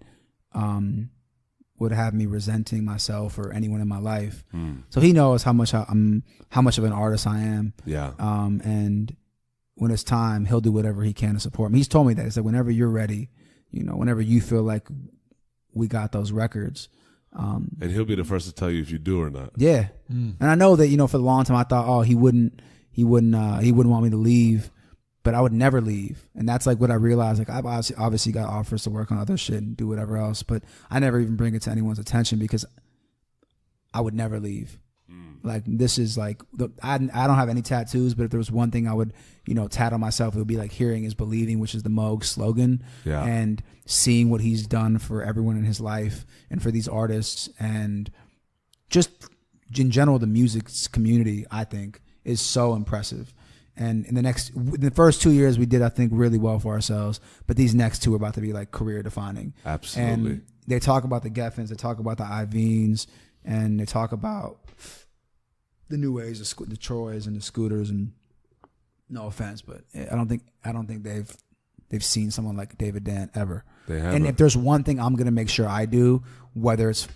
[SPEAKER 3] would have me resenting myself or anyone in my life. So he knows how much of an artist I am.
[SPEAKER 2] Yeah.
[SPEAKER 3] And when it's time, he'll do whatever he can to support me. He's told me that. He's like, whenever you're ready, whenever you feel like we got those records.
[SPEAKER 2] And he'll be the first to tell you if you do or not.
[SPEAKER 3] Yeah. And I know that, for a long time I thought, he wouldn't want me to leave, but I would never leave. And that's like what I realized. Like I've obviously got offers to work on other shit and do whatever else, but I never even bring it to anyone's attention because I would never leave. Like this is like, I don't have any tattoos, but if there was one thing I would, tat on myself, it would be like hearing is believing, which is the Moog slogan.
[SPEAKER 2] Yeah.
[SPEAKER 3] And seeing what he's done for everyone in his life and for these artists and just in general, the music community, I think, is so impressive. And in the first 2 years we did, I think, really well for ourselves. But these next two are about to be like career defining.
[SPEAKER 2] Absolutely.
[SPEAKER 3] And they talk about the Geffens, they talk about the Ivines, and they talk about the New Ways, the Troys and the Scooters. And no offense, but I don't think they've seen someone like David Dan ever.
[SPEAKER 2] They haven't.
[SPEAKER 3] And if there's one thing I'm gonna make sure I do, whether it's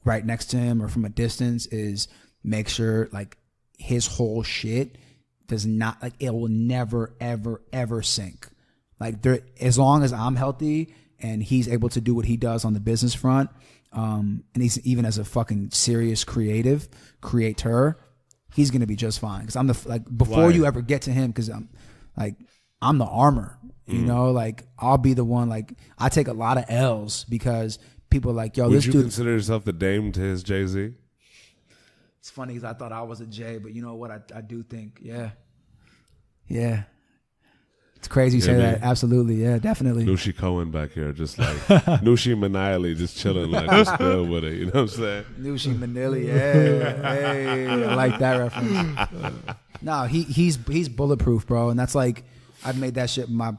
[SPEAKER 3] right next to him or from a distance, is make sure like his whole shit does not, like, it will never, ever, ever sink. Like, as long as I'm healthy and he's able to do what he does on the business front, and he's even as a fucking serious creator, he's gonna be just fine. Because I'm before
[SPEAKER 2] Why?
[SPEAKER 3] you ever get to him, because I'm the armor. Like I'll be the one. Like I take a lot of L's because people are like, yo,
[SPEAKER 2] Would
[SPEAKER 3] this
[SPEAKER 2] you
[SPEAKER 3] dude.
[SPEAKER 2] consider yourself the Dame to his Jay-Z?
[SPEAKER 3] It's funny because I thought I was a J, but you know what? I do think, yeah. It's crazy you say that. Absolutely, yeah, definitely.
[SPEAKER 2] Nushi Cohen back here, just like Nushi Manili, just chilling, like just good with it. You know what I'm saying?
[SPEAKER 3] Nushi Manili, yeah. Hey, I like that reference. No, he's bulletproof, bro, and that's like I've made that shit my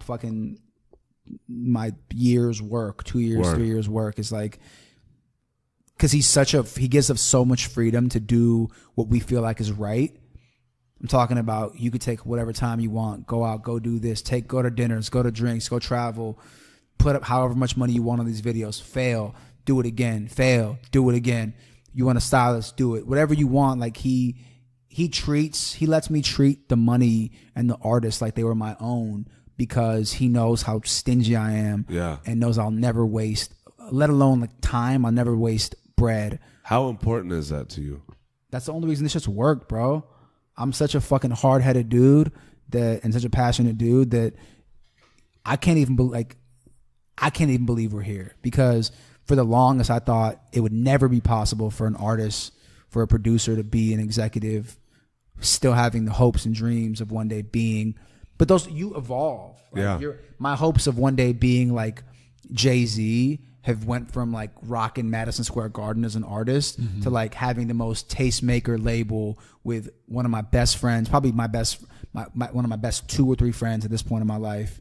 [SPEAKER 3] year's work, 2 years, 3 years work. Is like. Because he gives us so much freedom to do what we feel like is right. I'm talking about you could take whatever time you want, go out, go do this, go to dinners, go to drinks, go travel, put up however much money you want on these videos, fail, do it again, fail, do it again. You want a stylist, do it. Whatever you want, like he lets me treat the money and the artists like they were my own because he knows how stingy I am and knows I'll never waste, let alone like time, I'll never waste bread.
[SPEAKER 2] How important is that to you?
[SPEAKER 3] That's the only reason this shit's worked, bro. I'm such a fucking hard-headed dude and such a passionate dude that I can't even believe we're here, because for the longest I thought it would never be possible for an artist, for a producer to be an executive, still having the hopes and dreams of one day being, but those, you evolve. Like my hopes of one day being like Jay-Z have went from like rocking Madison Square Garden as an artist to like having the most tastemaker label with one of my best friends, probably one of my best 2 or 3 friends at this point in my life,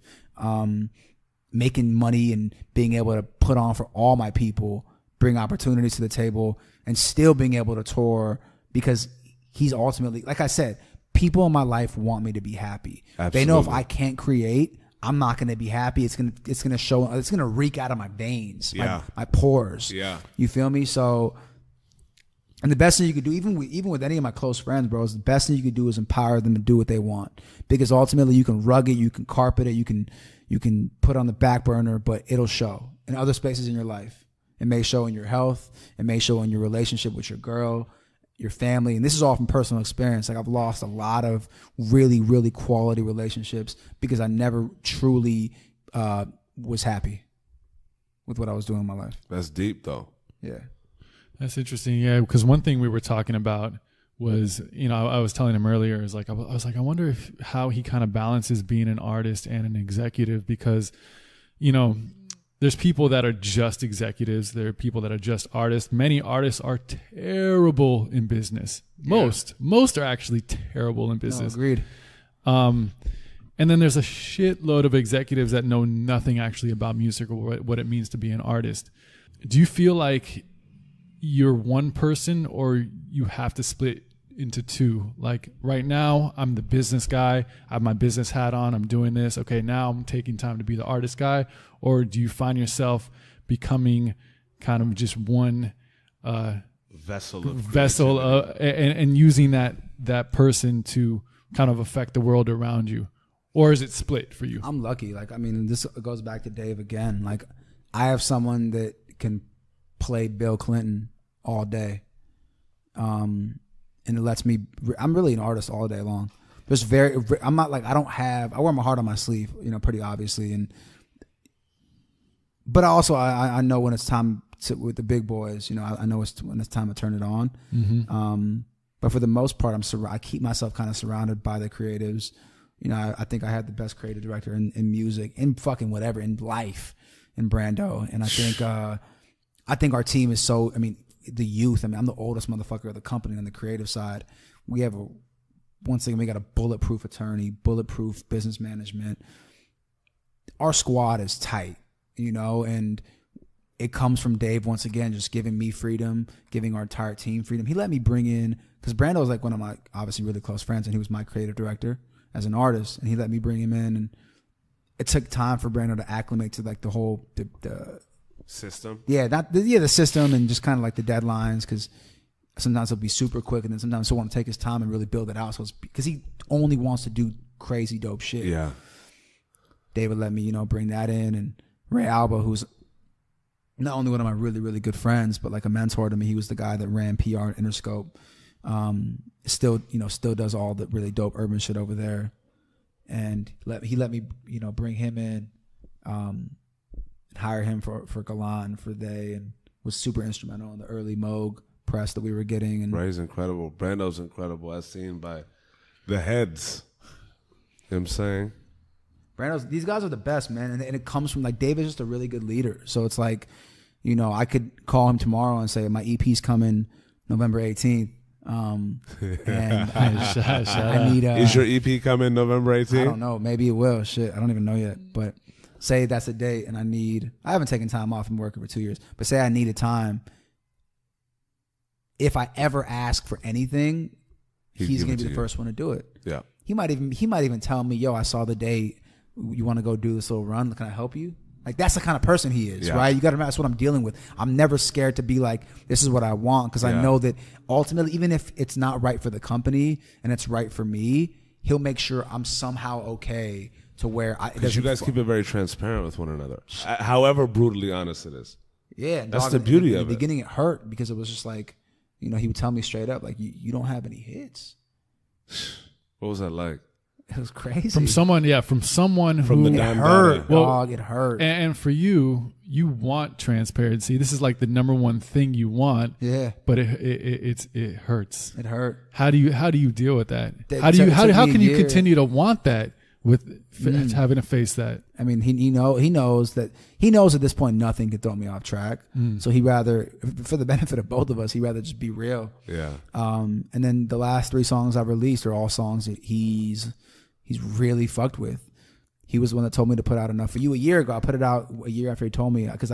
[SPEAKER 3] making money and being able to put on for all my people, bring opportunities to the table, and still being able to tour, because he's ultimately, like I said, people in my life want me to be happy. Absolutely. They know if I can't create, I'm not going to be happy. It's going to show, it's going to reek out of my veins, my pores. Yeah. You feel me? So, and the best thing you could do, even with any of my close friends, bro, is the best thing you could do is empower them to do what they want. Because ultimately you can rug it, you can carpet it, you can put it on the back burner, but it'll show in other spaces in your life. It may show in your health. It may show in your relationship with your girl, your family. And this is all from personal experience. Like I've lost a lot of really, really quality relationships because I never truly was happy with what I was doing in my life.
[SPEAKER 2] That's deep though.
[SPEAKER 3] Yeah.
[SPEAKER 1] That's interesting. Yeah. Because one thing we were talking about was, I was telling him earlier, is like, I was like, I wonder how he kind of balances being an artist and an executive, because, there's people that are just executives. There are people that are just artists. Many artists are terrible in business. Most are actually terrible in business.
[SPEAKER 3] No, agreed.
[SPEAKER 1] And then there's a shitload of executives that know nothing actually about music or what it means to be an artist. Do you feel like you're one person, or you have to split into two? Like right now, I'm the business guy. I have my business hat on. I'm doing this. Okay, now I'm taking time to be the artist guy. Or do you find yourself becoming kind of just one vessel and using that person to kind of affect the world around you? Or is it split for you?
[SPEAKER 3] I'm lucky. Like, I mean, this goes back to Dave again. Like, I have someone that can play Bill Clinton all day. And it lets me, I'm really an artist all day long. I'm not like, I wear my heart on my sleeve, pretty obviously. But also I know when it's time with the big boys, I know when it's time to turn it on. Mm-hmm. But for the most part, I keep myself kind of surrounded by the creatives. I think I had the best creative director in music, in fucking whatever, in life, in Brando. And I think our team is the youth. I'm the oldest motherfucker of the company on the creative side. We have we got a bulletproof attorney, bulletproof business management. Our squad is tight, and it comes from Dave once again, just giving me freedom, giving our entire team freedom. He let me bring in, because Brando was like one of my obviously really close friends, and he was my creative director as an artist, and he let me bring him in, and it took time for Brando to acclimate to like the whole the
[SPEAKER 2] system.
[SPEAKER 3] Yeah, the system, and just kind of like the deadlines, because sometimes he'll be super quick, and then sometimes he'll want to take his time and really build it out. So it's because he only wants to do crazy dope shit.
[SPEAKER 2] Yeah.
[SPEAKER 3] David let me, bring that in, and Ray Alba, who's not only one of my really, really good friends, but like a mentor to me. He was the guy that ran PR at Interscope. Still does all the really dope urban shit over there. And he let me, bring him in, hire him for Galan, for They, and was super instrumental in the early Moog press that we were getting. And
[SPEAKER 2] Ray's incredible. Brando's incredible, as seen by the heads. You know what I'm saying?
[SPEAKER 3] Brando's, these guys are the best, man. And it comes from, like, David's just a really good leader. So it's like, you know, I could call him tomorrow and say, my EP's coming November 18th. And I need
[SPEAKER 2] is your EP coming November 18th?
[SPEAKER 3] I don't know. Maybe it will. Shit, I don't even know yet. But say that's a date and I haven't taken time off from working for 2 years, but say I needed time. If I ever ask for anything, he's going to be the first one to do it.
[SPEAKER 2] Yeah.
[SPEAKER 3] He might even tell me, yo, I saw the date. You want to go do this little run? Can I help you? Like, that's the kind of person he is, right? You got to remember, that's what I'm dealing with. I'm never scared to be like, this is what I want, because I know that ultimately, even if it's not right for the company and it's right for me, he'll make sure I'm somehow okay to where
[SPEAKER 2] because you guys keep it very transparent with one another, however brutally honest it is.
[SPEAKER 3] Yeah,
[SPEAKER 2] that's the beauty of it.
[SPEAKER 3] In the beginning, it hurt because it was just like, you know, he would tell me straight up, like, you don't have any hits.
[SPEAKER 2] What was that like?
[SPEAKER 3] It was crazy.
[SPEAKER 1] From someone who
[SPEAKER 2] the
[SPEAKER 3] it hurt, dog. It hurt.
[SPEAKER 1] And for you want transparency. This is like the number one thing you want.
[SPEAKER 3] Yeah.
[SPEAKER 1] But it hurts.
[SPEAKER 3] It hurt.
[SPEAKER 1] How do you deal with that? How can you continue to want that with having to face that?
[SPEAKER 3] I mean, he knows at this point nothing can throw me off track. So he rather, for the benefit of both of us, he rather just be real.
[SPEAKER 2] Yeah.
[SPEAKER 3] And then the last 3 songs I've released are all songs that he's really fucked with. He was the one that told me to put out Enough for You a year ago. I put it out a year after he told me, because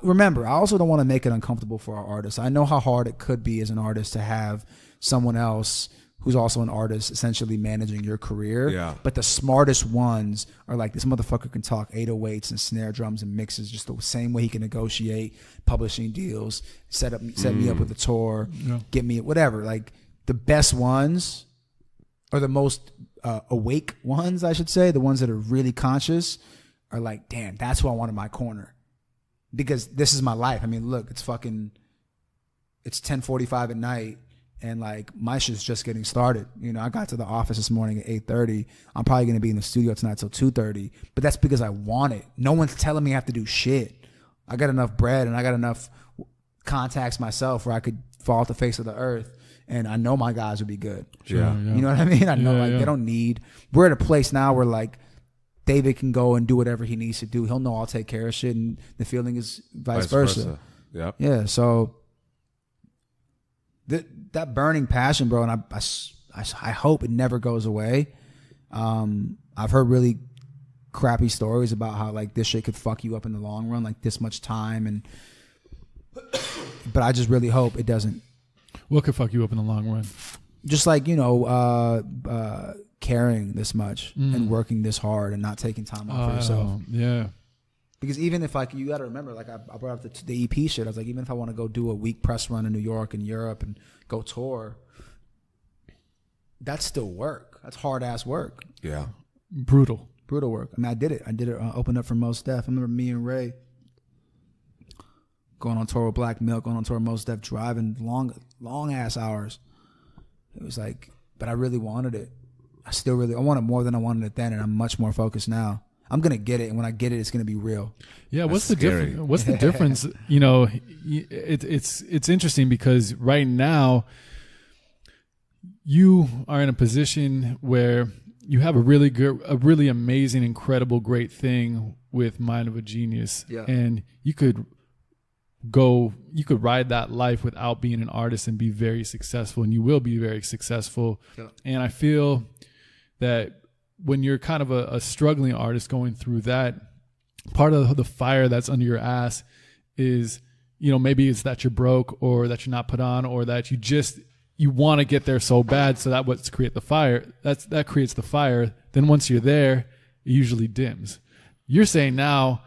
[SPEAKER 3] remember, I also don't want to make it uncomfortable for our artists. I know how hard it could be as an artist to have someone else who's also an artist essentially managing your career.
[SPEAKER 2] Yeah.
[SPEAKER 3] But the smartest ones are like, this motherfucker can talk 808s and snare drums and mixes just the same way he can negotiate publishing deals, set me up with a tour, get me whatever. Like, the best ones, or the most awake ones, I should say, the ones that are really conscious, are like, damn, that's who I want in my corner, because this is my life. I mean, look, it's 10:45 at night, and like, my shit's just getting started. You know, I got to the office this morning at 8:30. I'm probably gonna be in the studio tonight till 2:30, but that's because I want it. No one's telling me I have to do shit. I got enough bread and I got enough contacts myself where I could fall off the face of the earth. And I know my guys would be good.
[SPEAKER 2] Yeah.
[SPEAKER 3] You know what I mean? I know they don't need. We're at a place now where like David can go and do whatever he needs to do. He'll know I'll take care of shit, and the feeling is vice versa.
[SPEAKER 2] Yep.
[SPEAKER 3] Yeah. So that burning passion, bro, and I hope it never goes away. I've heard really crappy stories about how like this shit could fuck you up in the long run, like this much time, but I just really hope it doesn't.
[SPEAKER 1] What could fuck you up in the long run?
[SPEAKER 3] Just like, you know, caring this much and working this hard and not taking time off for yourself.
[SPEAKER 1] Yeah. Because
[SPEAKER 3] even if like, you got to remember, like I brought up the EP shit. I was like, even if I want to go do a week press run in New York and Europe and go tour, that's still work. That's hard ass work.
[SPEAKER 2] Yeah.
[SPEAKER 1] Brutal
[SPEAKER 3] work. I mean, I did it. Opened up for Mos Def. I remember me and Ray going on tour with Black Milk, going on tour with Mos Def, driving long ass hours. It was like, but I really wanted it. I wanted more than I wanted it then, and I'm much more focused now. I'm gonna get it, and when I get it, it's gonna be real.
[SPEAKER 1] Yeah, what's the difference? What's the difference? You know, it's interesting because right now you are in a position where you have a really amazing, incredible, great thing with Mind of a Genius, and you could ride that life without being an artist and be very successful, and you will be very successful. And I feel that when you're kind of a struggling artist going through that, part of the fire that's under your ass is, you know, maybe it's that you're broke, or that you're not put on, or that you want to get there so bad, so that creates the fire. That creates the fire. Then once you're there, it usually dims. You're saying now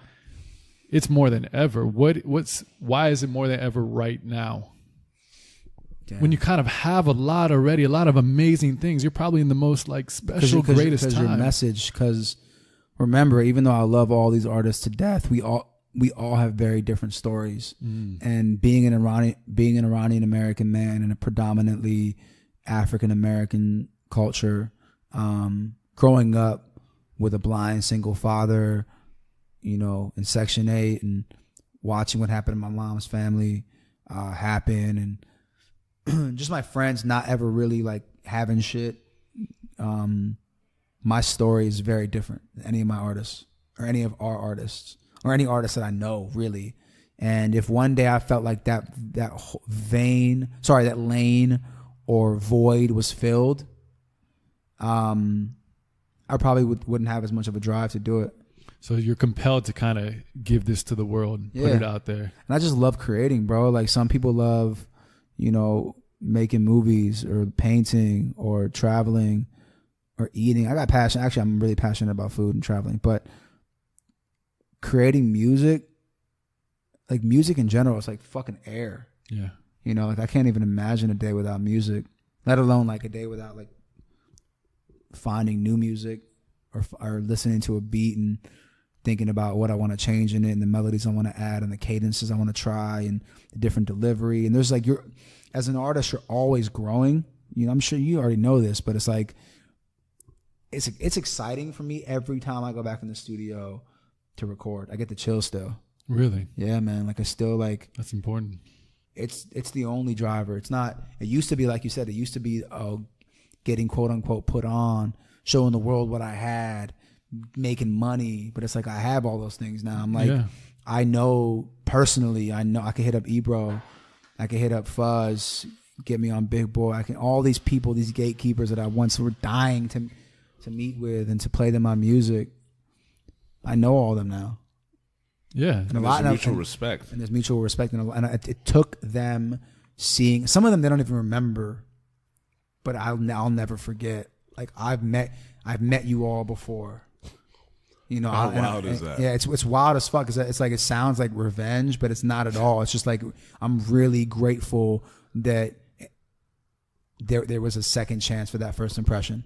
[SPEAKER 1] it's more than ever. Why is it more than ever right now? Damn. When you kind of have a lot already, a lot of amazing things, you're probably in the most like special, greatest time.
[SPEAKER 3] Your message, because remember, even though I love all these artists to death, we all have very different stories. And being an Iranian American man in a predominantly African American culture, growing up with a blind single father, you know, in Section 8, and watching what happened in my mom's family, happen, and just my friends not ever really like having shit. My story is very different than any of my artists or any of our artists or any artist that I know, really. And if one day I felt like that lane or void was filled, I probably wouldn't have as much of a drive to do it.
[SPEAKER 1] So you're compelled to kind of give this to the world, put it out there.
[SPEAKER 3] And I just love creating, bro. Like some people love, making movies or painting or traveling or eating. I got passion. Actually, I'm really passionate about food and traveling, but creating music, like music in general, it's like fucking air.
[SPEAKER 1] Yeah.
[SPEAKER 3] Like I can't even imagine a day without music, let alone like a day without like finding new music or listening to a beat and thinking about what I want to change in it and the melodies I want to add and the cadences I want to try and the different delivery. And there's like, as an artist, you're always growing. I'm sure you already know this, but it's like, it's exciting for me every time I go back in the studio to record. I get the chills still.
[SPEAKER 1] Really?
[SPEAKER 3] Yeah, man. Like I still like.
[SPEAKER 1] That's important.
[SPEAKER 3] It's the only driver. It's not. It used to be like you said. It used to be getting quote unquote put on, showing the world what I had, making money. But it's like I have all those things now. I'm like, I know personally. I know I can hit up Ebro, I can hit up Fuzz, get me on Big Boy. I can all these people, these gatekeepers that I once were dying to meet with and to play them my music. I know all of them now.
[SPEAKER 1] Yeah,
[SPEAKER 2] and there's mutual respect.
[SPEAKER 3] And there's mutual respect, and it took them seeing some of them. They don't even remember, but I'll never forget. Like I've met you all before.
[SPEAKER 2] How wild is that?
[SPEAKER 3] Yeah, it's wild as fuck. It's like it sounds like revenge, but it's not at all. It's just like I'm really grateful that there was a second chance for that first impression.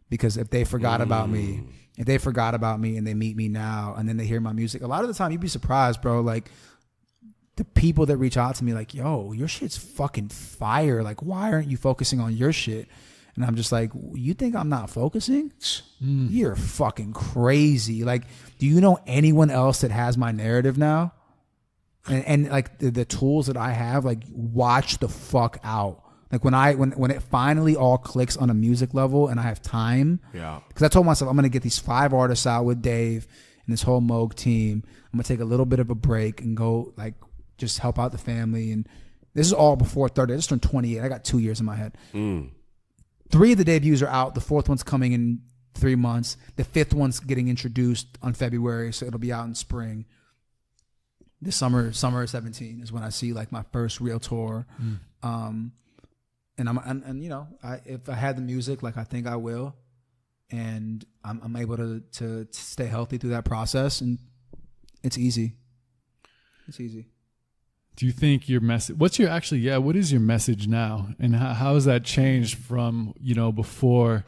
[SPEAKER 3] Because if they forgot about me, and they meet me now and then they hear my music, a lot of the time you'd be surprised, bro. Like the people that reach out to me like, yo, your shit's fucking fire. Like, why aren't you focusing on your shit? And I'm just like, you think I'm not focusing? You're fucking crazy. Like, do you know anyone else that has my narrative now? And like the tools that I have, like watch the fuck out. Like when it finally all clicks on a music level and I have time.
[SPEAKER 2] Yeah.
[SPEAKER 3] Because I told myself I'm going to get these 5 artists out with Dave and this whole Moog team. I'm going to take a little bit of a break and go like just help out the family. And this is all before 30. I just turned 28. I got 2 years in my head. 3 of the debuts are out. The 4th one's coming in 3 months. The 5th one's getting introduced on February, so it'll be out in spring. This summer of 17 is when I see like my first real tour. And if I had the music, like I think I will, and I'm able to stay healthy through that process, and it's easy. It's easy.
[SPEAKER 1] Do you think your message? What is your message now, and how has that changed from before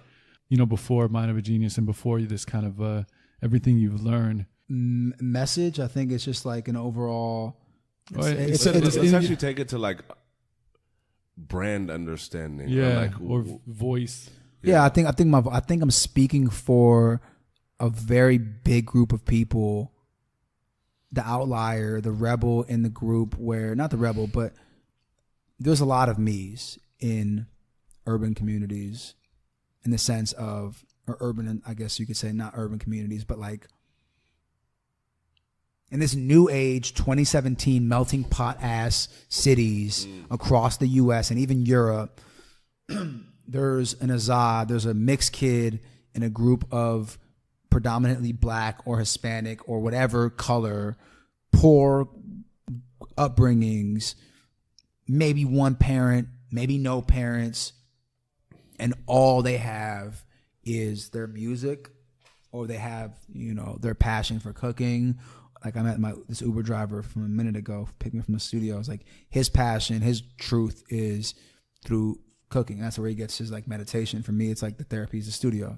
[SPEAKER 1] Mind of a Genius and before this kind of everything you've learned?
[SPEAKER 3] Message, I think it's just like an overall.
[SPEAKER 2] Let's actually take it to like brand understanding,
[SPEAKER 1] or voice.
[SPEAKER 3] Yeah, I think I'm speaking for a very big group of people. The outlier, the rebel in the group, where not the rebel, but there's a lot of me's in urban communities, in the sense of, or urban, I guess you could say, not urban communities, but like in this new age 2017 melting pot ass cities across the US and even Europe. There's an Azad, there's a mixed kid in a group of predominantly black or Hispanic or whatever color, poor upbringings, maybe one parent, maybe no parents, and all they have is their music, or they have, their passion for cooking. Like I met this Uber driver from a minute ago, picked me from the studio. It's like his passion, his truth is through cooking. That's where he gets his like meditation. For me, it's like the therapy is the studio.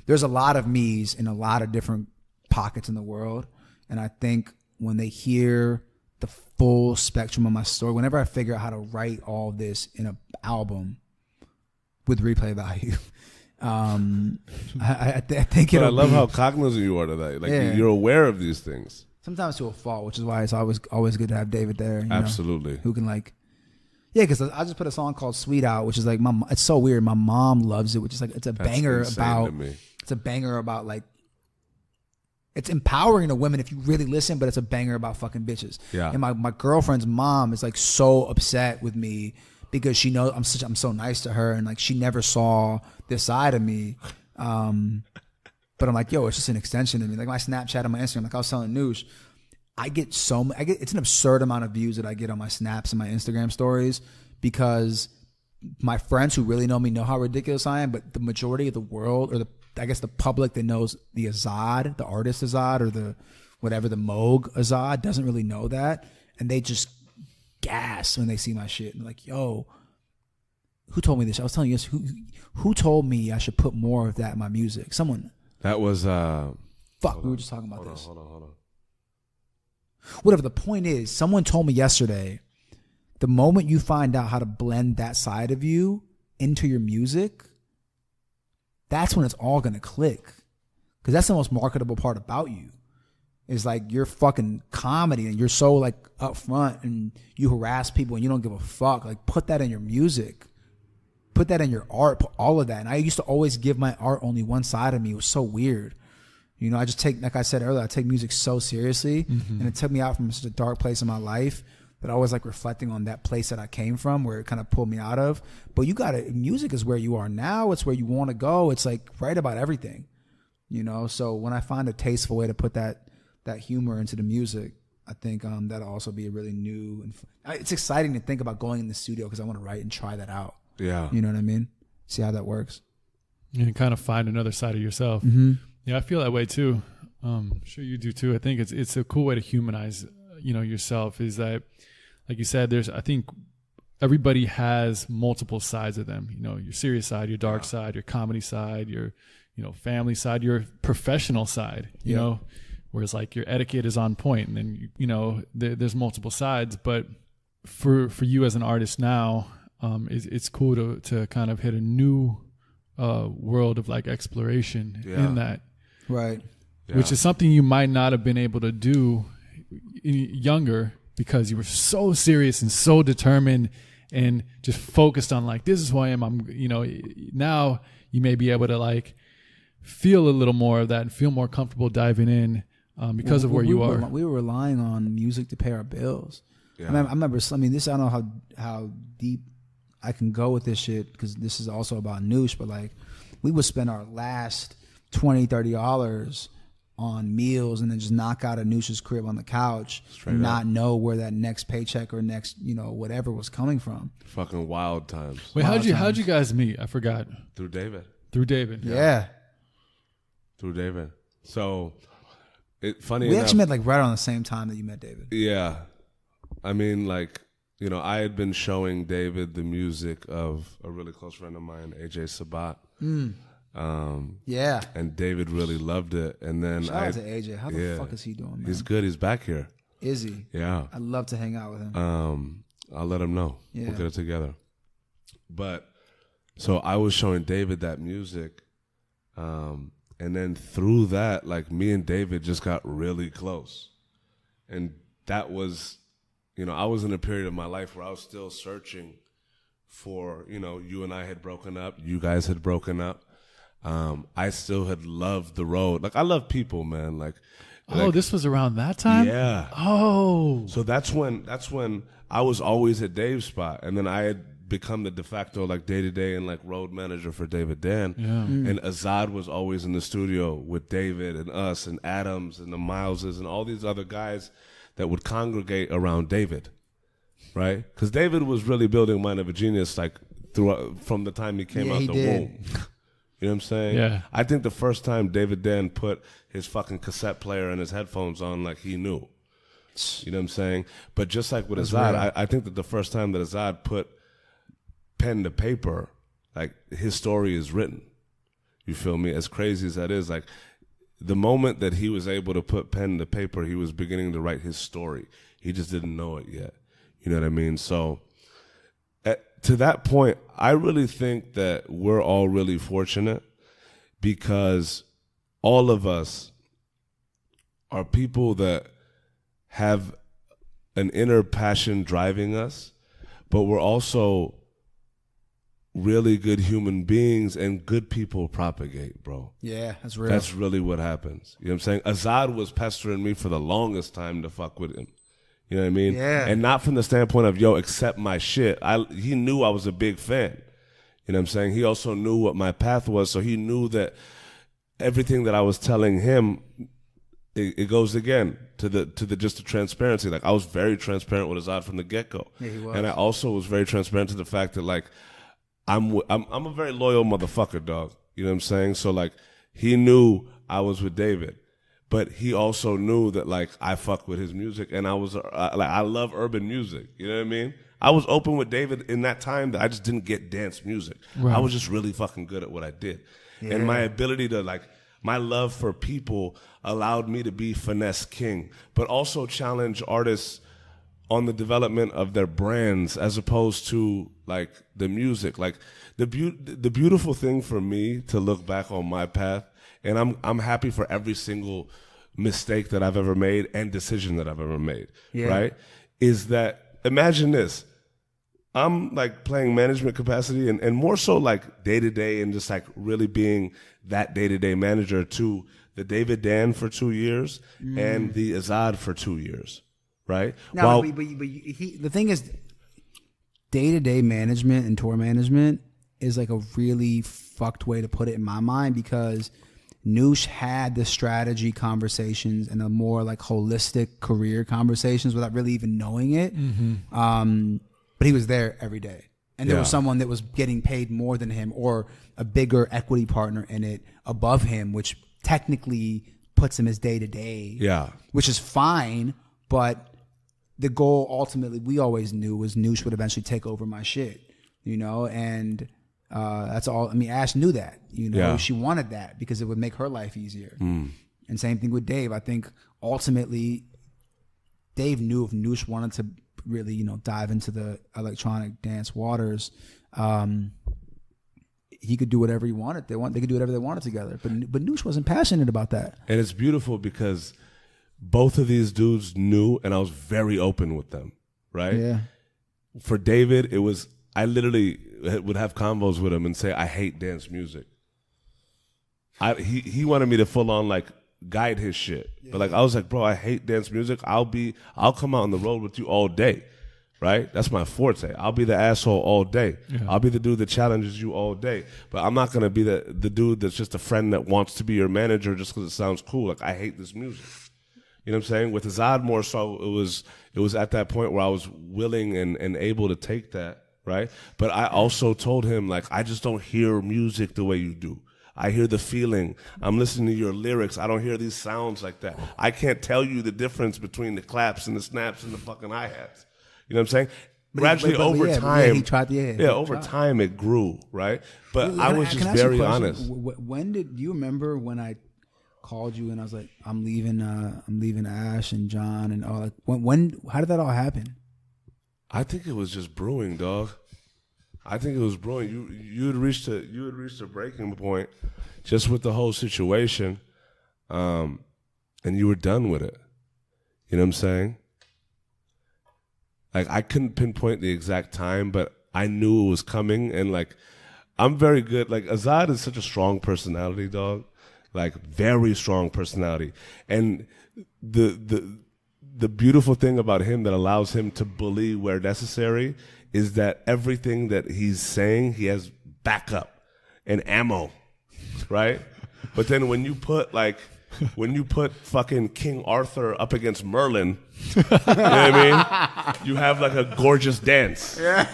[SPEAKER 3] There's a lot of me's in a lot of different pockets in the world, and I think when they hear the full spectrum of my story, whenever I figure out how to write all this in an album with replay value. I think
[SPEAKER 2] I love how cognizant you are to that. Like you're aware of these things.
[SPEAKER 3] Sometimes to a fault, which is why it's always good to have David there. You
[SPEAKER 2] Absolutely.
[SPEAKER 3] know, who can like, yeah, because I just put a song called "Sweet" out, which is like it's so weird. My mom loves it, which is like it's a banger about. It's a banger about like. It's empowering to women if you really listen, but it's a banger about fucking bitches.
[SPEAKER 2] Yeah.
[SPEAKER 3] And my girlfriend's mom is like so upset with me because she knows I'm so nice to her, and like she never saw this side of me. But I'm like, yo, it's just an extension of me. Like my Snapchat and my Instagram, like I was telling Noosh, it's an absurd amount of views that I get on my snaps and my Instagram stories because my friends who really know me know how ridiculous I am, but the majority of the world, or I guess the public that knows the Azad, the artist Azad, or the whatever, the Moog Azad, doesn't really know that. And they just gas when they see my shit. And like, yo, who told me this? I was telling you this. Who told me I should put more of that in my music? Someone.
[SPEAKER 2] That was
[SPEAKER 3] fuck, we were just talking about this.
[SPEAKER 2] Hold on.
[SPEAKER 3] Whatever, the point is, someone told me yesterday, the moment you find out how to blend that side of you into your music, that's when it's all going to click. Because that's the most marketable part about you. Is like your fucking comedy and you're so like upfront and you harass people and you don't give a fuck. Like put that in your music. Put that in your art. Put all of that. And I used to always give my art only one side of me. It was so weird. You know, I just take, like I said earlier, I take music so seriously. And it took me out from such a dark place in my life that I was like reflecting on that place that I came from, where it kind of pulled me out of. But you got to, music is where you are now. It's where you want to go. It's like right about everything, you know? So when I find a tasteful way to put that humor into the music, I think that'll also be a really new, and it's exciting to think about going in the studio because I want to write and try that out.
[SPEAKER 2] Yeah.
[SPEAKER 3] You know what I mean? See how that works.
[SPEAKER 1] And kind of find another side of yourself. Yeah, I feel that way too. I'm sure you do too. I think it's a cool way to humanize, yourself. Is that, like you said, I think everybody has multiple sides of them. You know, your serious side, your dark side, your comedy side, your, family side, your professional side. You know, whereas like your etiquette is on point, and then there's multiple sides. But for you as an artist now, it's cool to kind of hit a new world of like exploration in that.
[SPEAKER 3] Right.
[SPEAKER 2] Yeah.
[SPEAKER 1] Which is something you might not have been able to do younger because you were so serious and so determined and just focused on like, this is who I am. Now you may be able to like feel a little more of that and feel more comfortable diving in because of where you are.
[SPEAKER 3] We were relying on music to pay our bills. Yeah. I remember, I don't know how deep I can go with this shit because this is also about Noosh, but like we would spend our last $20-$30 on meals and then just knock out a Noosh's crib on the couch and not know where that next paycheck or next, whatever was coming from.
[SPEAKER 2] Fucking wild times.
[SPEAKER 1] Wait, how'd you guys meet? I forgot.
[SPEAKER 2] Through David.
[SPEAKER 3] Yeah.
[SPEAKER 2] Through David. So funny
[SPEAKER 3] we
[SPEAKER 2] enough,
[SPEAKER 3] actually met like right on the same time that you met David.
[SPEAKER 2] Yeah. I mean, like, I had been showing David the music of a really close friend of mine, AJ Sabat.
[SPEAKER 3] Yeah.
[SPEAKER 2] And David really loved it. And then
[SPEAKER 3] Shout out to AJ. How the fuck is he doing, man?
[SPEAKER 2] He's good. He's back here.
[SPEAKER 3] Is he?
[SPEAKER 2] Yeah.
[SPEAKER 3] I'd love to hang out with him.
[SPEAKER 2] I'll let him know.
[SPEAKER 3] Yeah.
[SPEAKER 2] We'll get it together. But so I was showing David that music. And then through that, like me and David just got really close. And that was, I was in a period of my life where I was still searching for, you and I had broken up. You guys had broken up. I still had loved the road. Like I love people, man. Like
[SPEAKER 1] this was around that time?
[SPEAKER 2] Yeah.
[SPEAKER 1] Oh.
[SPEAKER 2] So that's when I was always at Dave's spot. And then I had become the de facto like day-to-day and like road manager for David Dan.
[SPEAKER 1] Yeah.
[SPEAKER 2] And Azad was always in the studio with David and us and Adams and the Mileses and all these other guys that would congregate around David. Right? Because David was really building Mind of a Genius like from the time he came out the womb. You know what I'm saying?
[SPEAKER 1] Yeah.
[SPEAKER 2] I think the first time David Dan put his fucking cassette player and his headphones on, like he knew. You know what I'm saying? But just like with Azad, I think that the first time that Azad put pen to paper, like his story is written. You feel me? As crazy as that is, like the moment that he was able to put pen to paper, he was beginning to write his story. He just didn't know it yet. You know what I mean? So to that point, I really think that we're all really fortunate because all of us are people that have an inner passion driving us, but we're also really good human beings, and good people propagate, bro.
[SPEAKER 3] Yeah, that's real.
[SPEAKER 2] That's really what happens. You know what I'm saying? Azad was pestering me for the longest time to fuck with him. You know what I mean?
[SPEAKER 3] Yeah.
[SPEAKER 2] And not from the standpoint of, yo, accept my shit. He knew I was a big fan. You know what I'm saying? He also knew what my path was, so he knew that everything that I was telling him, it goes again to the just the transparency. Like, I was very transparent with Azad from the get-go.
[SPEAKER 3] Yeah, he was.
[SPEAKER 2] And I also was very transparent to the fact that, like, I'm a very loyal motherfucker, dog. You know what I'm saying? So, like, he knew I was with David, but he also knew that, like, I fuck with his music, and I was I love urban music. You know what I mean? I was open with David in that time that I just didn't get dance music.
[SPEAKER 1] Right.
[SPEAKER 2] I was just really fucking good at what I did, and my ability to, like, my love for people allowed me to be finesse king, but also challenge artists on the development of their brands as opposed to, like, the music. Like, the beautiful thing for me to look back on my path, and I'm happy for every single mistake that I've ever made and decision that I've ever made, right? Is that, imagine this, I'm, like, playing management capacity and more so, like, day-to-day and just, like, really being that day-to-day manager to the David Dan for 2 years and the Azad for 2 years. Right?
[SPEAKER 3] No, but the thing is, day-to-day management and tour management is, like, a really fucked way to put it in my mind, because Noosh had the strategy conversations and the more, like, holistic career conversations without really even knowing it. But he was there every day. And there was someone that was getting paid more than him, or a bigger equity partner in it above him, which technically puts him as day-to-day. Yeah. Which is fine, but the goal ultimately, we always knew, was Noosh would eventually take over my shit, you know, and that's all. I mean, Ash knew that, you know, she wanted that because it would make her life easier. And same thing with Dave. I think ultimately Dave knew if Noosh wanted to really, you know, dive into the electronic dance waters, he could do whatever he wanted. They could do whatever they wanted together. But Noosh wasn't passionate about that.
[SPEAKER 2] And it's beautiful because both of these dudes knew, and I was very open with them, right? Yeah. For David, it was, I literally would have combos with him and say, I hate dance music. He wanted me to full on, like, guide his shit. But, like, I was like, bro, I hate dance music. I'll come out on the road with you all day, right? That's my forte. I'll be the asshole all day. Yeah. I'll be the dude that challenges you all day. But I'm not going to be the dude that's just a friend that wants to be your manager just because it sounds cool. Like, I hate this music. You know what I'm saying? With Azad more so, it was at that point where I was willing and able to take that, right? But I also told him, like, I just don't hear music the way you do. I hear the feeling. I'm listening to your lyrics. I don't hear these sounds like that. I can't tell you the difference between the claps and the snaps and the fucking hi-hats. You know what I'm saying? Gradually over time,
[SPEAKER 3] he tried.
[SPEAKER 2] Over time it grew, right? But I was just very honest.
[SPEAKER 3] When do you remember when I called you and I was like, I'm leaving Ash and John and all that? How did that all happen?
[SPEAKER 2] I think it was just brewing, dog. I think it was brewing. You had reached a breaking point just with the whole situation, and you were done with it. You know what I'm saying? Like, I couldn't pinpoint the exact time, but I knew it was coming, and, like, I'm very good. Like, Azad is such a strong personality, dog. Like, very strong personality. And the beautiful thing about him that allows him to bully where necessary is that everything that he's saying, he has backup and ammo, right? But then when you put fucking King Arthur up against Merlin, you know what I mean? You have, like, a gorgeous dance. Yeah.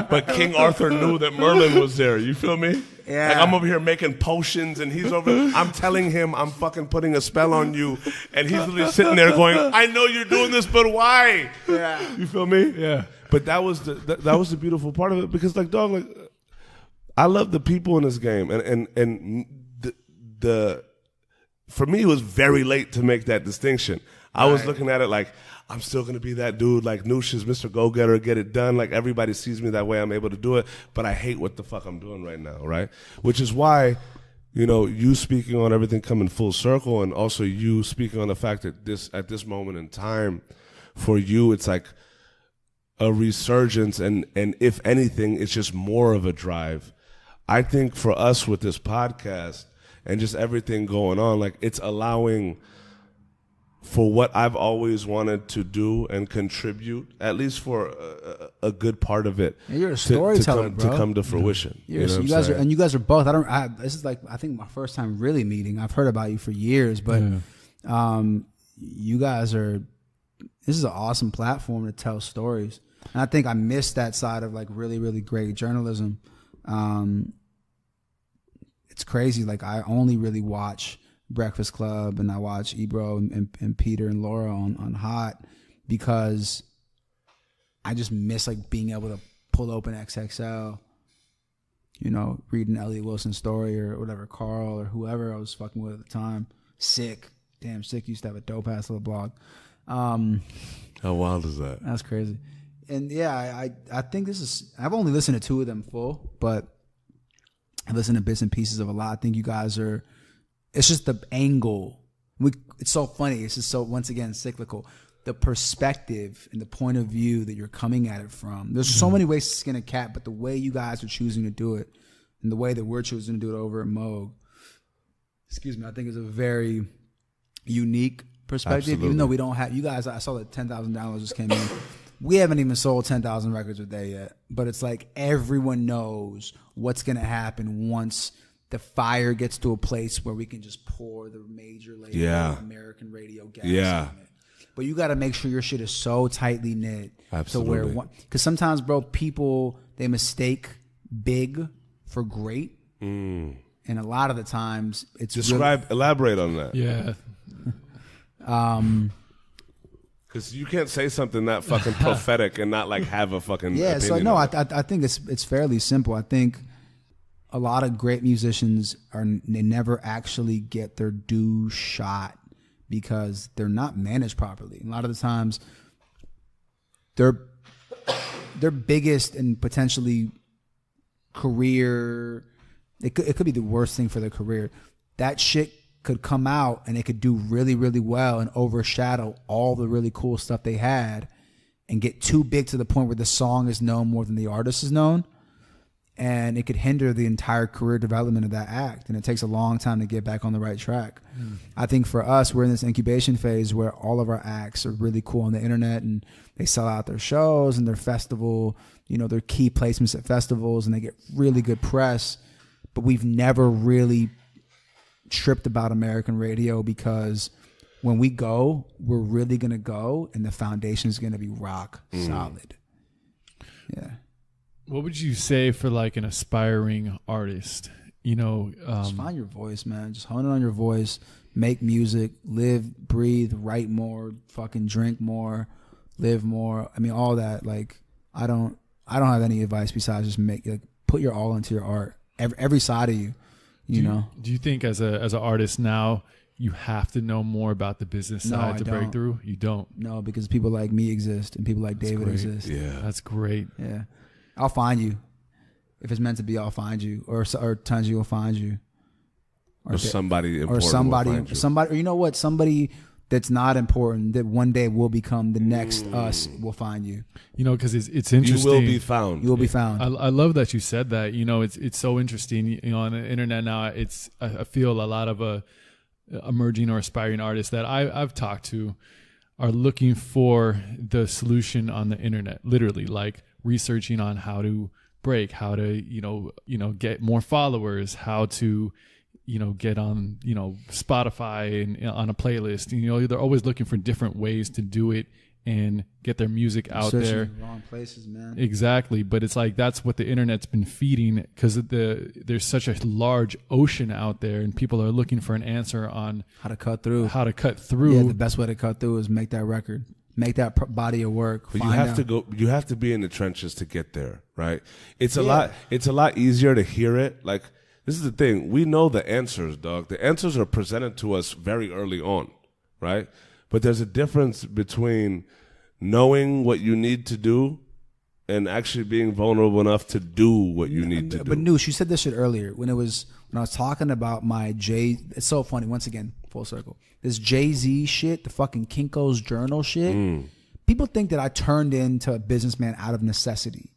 [SPEAKER 2] But King Arthur knew that Merlin was there. You feel me? Yeah. Like, I'm over here making potions, and he's over. I'm telling him I'm fucking putting a spell on you, and he's literally sitting there going, "I know you're doing this, but why?" Yeah. You feel me? Yeah. But that was the beautiful part of it, because, like, dog, like, I love the people in this game, and the for me, it was very late to make that distinction. I was looking at it like, I'm still going to be that dude, like, Noosh is Mr. Go-Getter, get it done. Like, everybody sees me that way, I'm able to do it, but I hate what the fuck I'm doing right now, right? Which is why you know, you speaking on everything coming full circle, and also you speaking on the fact that at this moment in time, for you, it's like a resurgence, and if anything, it's just more of a drive. I think for us with this podcast and just everything going on, like it's allowing for what I've always wanted to do and contribute, at least for a good part of it.
[SPEAKER 3] And you're a storyteller,
[SPEAKER 2] to come to fruition.
[SPEAKER 3] You guys are both. This is like, I think my first time really meeting. I've heard about you for years, but you guys are. This is an awesome platform to tell stories, and I think I missed that side of like really, really great journalism. It's crazy. Like I only really watch Breakfast Club, and I watch Ebro and Peter and Laura on Hot, because I just miss like being able to pull open XXL, you know, reading Elliot Wilson's story or whatever, Carl or whoever I was fucking with at the time. Sick, damn Sick used to have a dope ass little blog.
[SPEAKER 2] How wild is that?
[SPEAKER 3] That's crazy. And yeah, I think this is. I've only listened to 2 of them full, but I've listened to bits and pieces of a lot. I think you guys are. It's just the angle. It's so funny. It's just so, once again, cyclical. The perspective and the point of view that you're coming at it from. There's so many ways to skin a cat, but the way you guys are choosing to do it, and the way that we're choosing to do it over at Moog, I think is a very unique perspective.
[SPEAKER 2] Absolutely.
[SPEAKER 3] Even though we don't have, you guys, I saw that 10,000 downloads just came in. We haven't even sold 10,000 records a day yet, but it's like everyone knows what's going to happen once the fire gets to a place where we can just pour the major label American radio gas on it. But you got to make sure your shit is so tightly knit.
[SPEAKER 2] Absolutely.
[SPEAKER 3] Because sometimes, bro, people, they mistake big for great. And a lot of the times it's
[SPEAKER 2] elaborate on that.
[SPEAKER 1] Yeah.
[SPEAKER 2] Because you can't say something that fucking prophetic and not like have a fucking opinion.
[SPEAKER 3] So no, I think it's fairly simple. I think a lot of great musicians they never actually get their due shot because they're not managed properly. A lot of the times, their biggest and potentially career, it could be the worst thing for their career. That shit could come out and it could do really, really well and overshadow all the really cool stuff they had and get too big to the point where the song is known more than the artist is known. And it could hinder the entire career development of that act. And it takes a long time to get back on the right track. I think for us, we're in this incubation phase where all of our acts are really cool on the internet and they sell out their shows and their festival, you know, their key placements at festivals, and they get really good press. But we've never really tripped about American radio, because when we go, we're really going to go and the foundation is going to be rock solid. Yeah.
[SPEAKER 1] What would you say for like an aspiring artist? You know,
[SPEAKER 3] just find your voice, man. Just hone in on your voice. Make music. Live, breathe, write more. Fucking drink more. Live more. I mean, all that. Like, I don't have any advice besides just put your all into your art. Every side of you. You know. Do
[SPEAKER 1] you think as an artist now you have to know more about the business side to break through? You don't.
[SPEAKER 3] No, because people like me exist and people like David exist.
[SPEAKER 2] Yeah,
[SPEAKER 1] that's great.
[SPEAKER 3] Yeah. I'll find you. If it's meant to be, I'll find you. Or Tunji will find you.
[SPEAKER 2] Or somebody important.
[SPEAKER 3] Or somebody, or you know what? Somebody that's not important that one day will become the next us will find you.
[SPEAKER 1] You know, because it's interesting.
[SPEAKER 2] You will be found.
[SPEAKER 3] You will be found.
[SPEAKER 1] I love that you said that. You know, it's so interesting. You know, on the internet now, I feel a lot of emerging or aspiring artists that I've talked to are looking for the solution on the internet, literally, like researching on how to break, how to, you know, get more followers, how to, you know, get on, you know, Spotify and on a playlist. You know, they're always looking for different ways to do it and get their music out there.
[SPEAKER 3] In the wrong places, man.
[SPEAKER 1] Exactly. But it's like, that's what the internet's been feeding, because there's such a large ocean out there and people are looking for an answer on
[SPEAKER 3] how to cut through.
[SPEAKER 1] Yeah,
[SPEAKER 3] the best way to cut through is make that record. Make that body of work.
[SPEAKER 2] But you have to be in the trenches to get there, right? It's a lot easier to hear it. Like, this is the thing. We know the answers, dog. The answers are presented to us very early on, right? But there's a difference between knowing what you need to do and actually being vulnerable enough to do what you need to do.
[SPEAKER 3] But Noosh, you said this shit earlier when I was talking about my it's so funny, once again, full circle. This Jay-Z shit, the fucking Kinko's Journal shit. People think that I turned into a businessman out of necessity.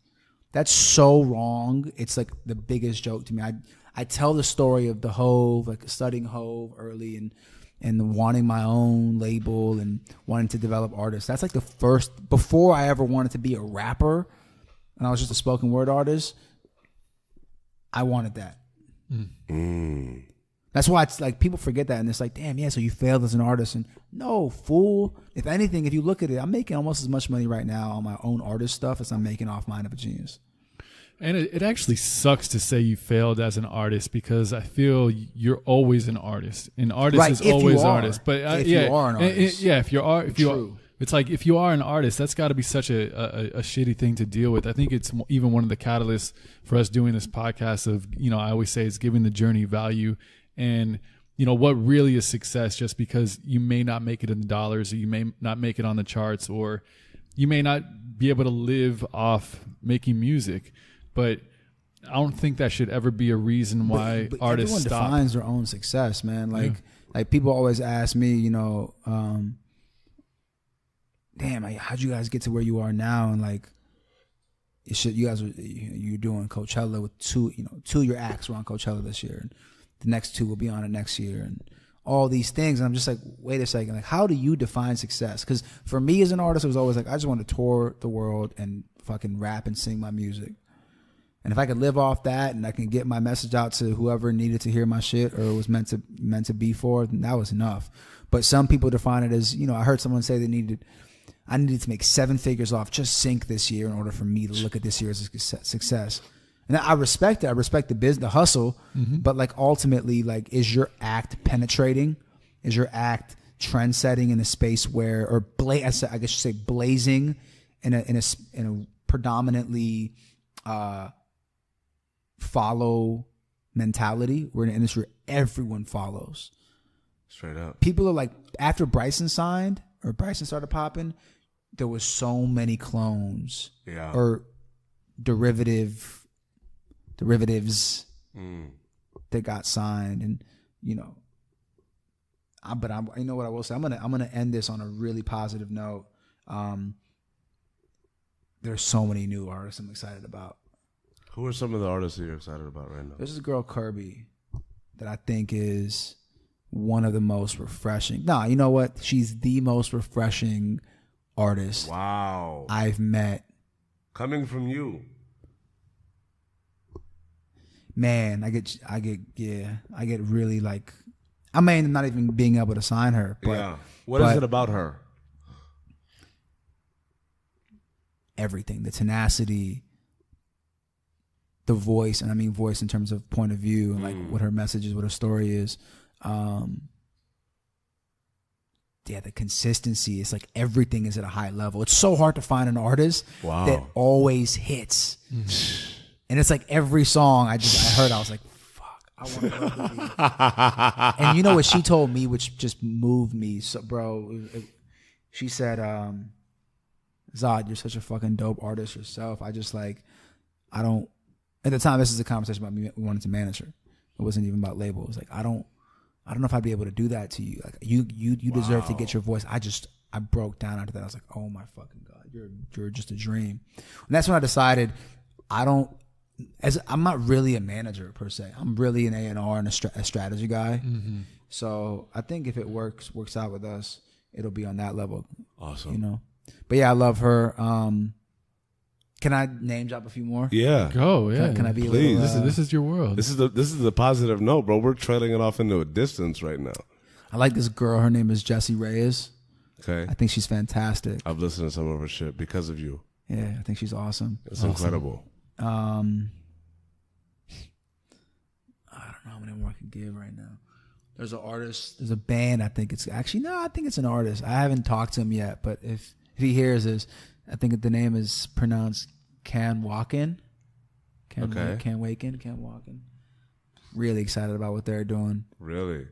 [SPEAKER 3] That's so wrong. It's like the biggest joke to me. I tell the story of the Hove, like studying Hove early and wanting my own label and wanting to develop artists. That's like the first, before I ever wanted to be a rapper and I was just a spoken word artist, I wanted that. That's why it's like people forget that and it's like, damn, yeah, so you failed as an artist. And no, fool. If anything, if you look at it, I'm making almost as much money right now on my own artist stuff as I'm making off Mind of a Genius.
[SPEAKER 1] And it actually sucks to say you failed as an artist because I feel you're always an artist. An artist
[SPEAKER 3] right,
[SPEAKER 1] is always an artist. But
[SPEAKER 3] if you are an artist.
[SPEAKER 1] if you are, it's like if you are an artist, that's got to be such a shitty thing to deal with. I think it's even one of the catalysts for us doing this podcast of, I always say it's giving the journey value and, what really is success just because you may not make it in the dollars or you may not make it on the charts or you may not be able to live off making music. But I don't think that should ever be a reason why but artists
[SPEAKER 3] everyone
[SPEAKER 1] stop.
[SPEAKER 3] Defines their own success, man. Like people always ask me, damn, how'd you guys get to where you are now? And like, you're doing Coachella with two of your acts were on Coachella this year, and the next two will be on it next year, and all these things. And I'm just like, wait a second, like, how do you define success? Because for me as an artist, it was always like, I just want to tour the world and fucking rap and sing my music. And if I could live off that and I can get my message out to whoever needed to hear my shit or was meant to be for, then that was enough. But some people define it as, I heard someone say I needed to make 7 figures off just sync this year in order for me to look at this year as a success. And I respect it. I respect the business, the hustle. But like ultimately, like, is your act penetrating? Is your act trend setting in a space where, or I guess you say blazing in a predominantly follow mentality? We're in an industry where everyone follows.
[SPEAKER 2] Straight up.
[SPEAKER 3] People are like, after Bryson signed or Bryson started popping, there was so many clones or derivatives that got signed. And but you know what I will say, I'm gonna end this on a really positive note. There's so many new artists I'm excited about.
[SPEAKER 2] Who are some of the artists that you're excited about right now?
[SPEAKER 3] There's this girl Kirby that I think is one of the most refreshing. Nah, you know what? She's the most refreshing artist I've met.
[SPEAKER 2] Coming from you.
[SPEAKER 3] Man, I get really like, I may not even being able to sign her. But,
[SPEAKER 2] What is it about her?
[SPEAKER 3] Everything, the tenacity, the voice, and I mean voice in terms of point of view and like what her message is, what her story is. The consistency. It's like everything is at a high level. It's so hard to find an artist that always hits. And it's like every song I heard, I was like, fuck, I want to work with you. And you know what she told me, which just moved me. So, bro, she said, Zod, you're such a fucking dope artist yourself. I just like, I don't, at the time, this is a conversation about me wanting to manage her. It wasn't even about label. It was like, I don't know if I'd be able to do that to you. Like you deserve to get your voice. I broke down after that. I was like, oh my fucking God, you're just a dream. And that's when I decided I'm not really a manager per se. I'm really an A&R and a strategy guy. So I think if it works out with us, it'll be on that level.
[SPEAKER 2] Awesome.
[SPEAKER 3] But yeah, I love her. Can I name drop a few more?
[SPEAKER 2] Yeah.
[SPEAKER 1] Go, yeah.
[SPEAKER 3] Can I be
[SPEAKER 2] Please.
[SPEAKER 3] a little,
[SPEAKER 1] This is your world.
[SPEAKER 2] This is the positive note, bro. We're trailing it off into a distance right now.
[SPEAKER 3] I like this girl. Her name is Jessie Reyes.
[SPEAKER 2] Okay.
[SPEAKER 3] I think she's fantastic.
[SPEAKER 2] I've listened to some of her shit because of you.
[SPEAKER 3] Yeah, I think she's awesome.
[SPEAKER 2] It's incredible.
[SPEAKER 3] I don't know how many more I can give right now. There's an artist. There's a band. I think it's an artist. I haven't talked to him yet, but if he hears this, I think the name is pronounced Can Walkin. Can Walkin. Really excited about what they're doing.
[SPEAKER 2] Really?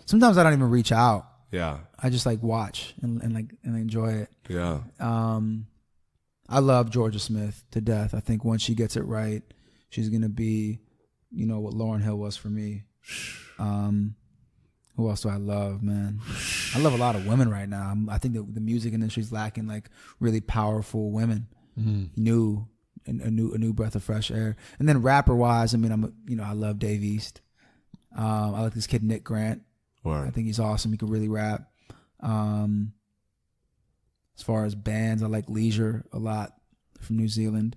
[SPEAKER 3] Sometimes I don't even reach out.
[SPEAKER 2] Yeah.
[SPEAKER 3] I just like watch and enjoy it.
[SPEAKER 2] Yeah.
[SPEAKER 3] I I love Georgia Smith to death. I think once she gets it right, she's gonna be, you know, what Lauryn Hill was for me. Who else do I love, man? I love a lot of women right now. I think that the music industry's lacking like really powerful women, new a new breath of fresh air. And then rapper wise, I mean, I love Dave East. I like this kid Nick Grant.
[SPEAKER 2] Word.
[SPEAKER 3] I think he's awesome. He can really rap. As far as bands, I like Leisure a lot from New Zealand.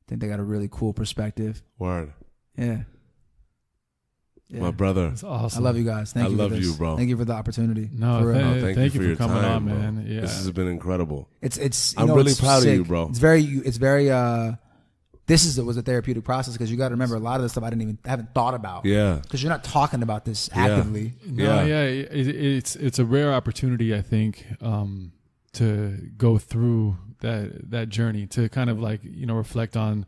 [SPEAKER 3] I think they got a really cool perspective.
[SPEAKER 2] Word.
[SPEAKER 3] Yeah.
[SPEAKER 2] My brother.
[SPEAKER 1] That's awesome.
[SPEAKER 3] I love you guys. Thank you.
[SPEAKER 2] I love
[SPEAKER 3] for this.
[SPEAKER 2] you, bro.
[SPEAKER 3] Thank you for the opportunity.
[SPEAKER 1] No,
[SPEAKER 3] For real.
[SPEAKER 1] thank you for
[SPEAKER 2] your
[SPEAKER 1] coming
[SPEAKER 2] time,
[SPEAKER 1] on,
[SPEAKER 2] bro.
[SPEAKER 1] man. Yeah.
[SPEAKER 2] This has been incredible.
[SPEAKER 3] It's.
[SPEAKER 2] I'm really proud of you, bro.
[SPEAKER 3] It's very. This was a therapeutic process because you got to remember a lot of the stuff I haven't thought about.
[SPEAKER 2] Yeah.
[SPEAKER 3] Because you're not talking about this actively.
[SPEAKER 1] No, it's a rare opportunity, I think, to go through that journey, to kind of like, you know, reflect on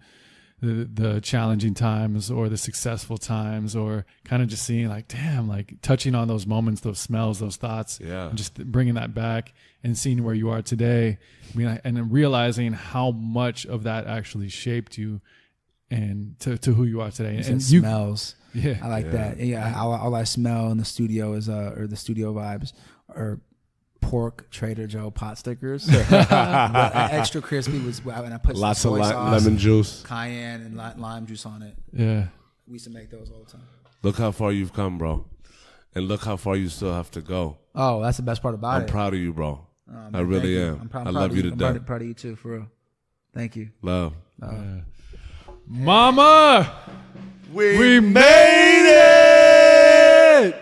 [SPEAKER 1] the challenging times or the successful times, or kind of just seeing like, damn, like touching on those moments, those smells, those thoughts, and just bringing that back and seeing where you are today. I mean, and then realizing how much of that actually shaped you and to who you are today. And you
[SPEAKER 3] smells.
[SPEAKER 1] Yeah.
[SPEAKER 3] I like that. Yeah. All I smell in the studio is, or the studio vibes are pork Trader Joe pot stickers. Extra crispy was when I put
[SPEAKER 2] lots
[SPEAKER 3] some
[SPEAKER 2] of
[SPEAKER 3] soy sauce,
[SPEAKER 2] lemon juice,
[SPEAKER 3] cayenne, and lime juice on it.
[SPEAKER 1] Yeah.
[SPEAKER 3] We used to make those all the time.
[SPEAKER 2] Look how far you've come, bro. And look how far you still have to go.
[SPEAKER 3] Oh, that's the best part about it.
[SPEAKER 2] I'm proud of you, bro.
[SPEAKER 3] Man,
[SPEAKER 2] I really am.
[SPEAKER 3] I'm proud
[SPEAKER 2] I love you to death.
[SPEAKER 3] I'm proud of you too, for real. Thank you.
[SPEAKER 2] Love.
[SPEAKER 1] Mama,
[SPEAKER 2] We made it!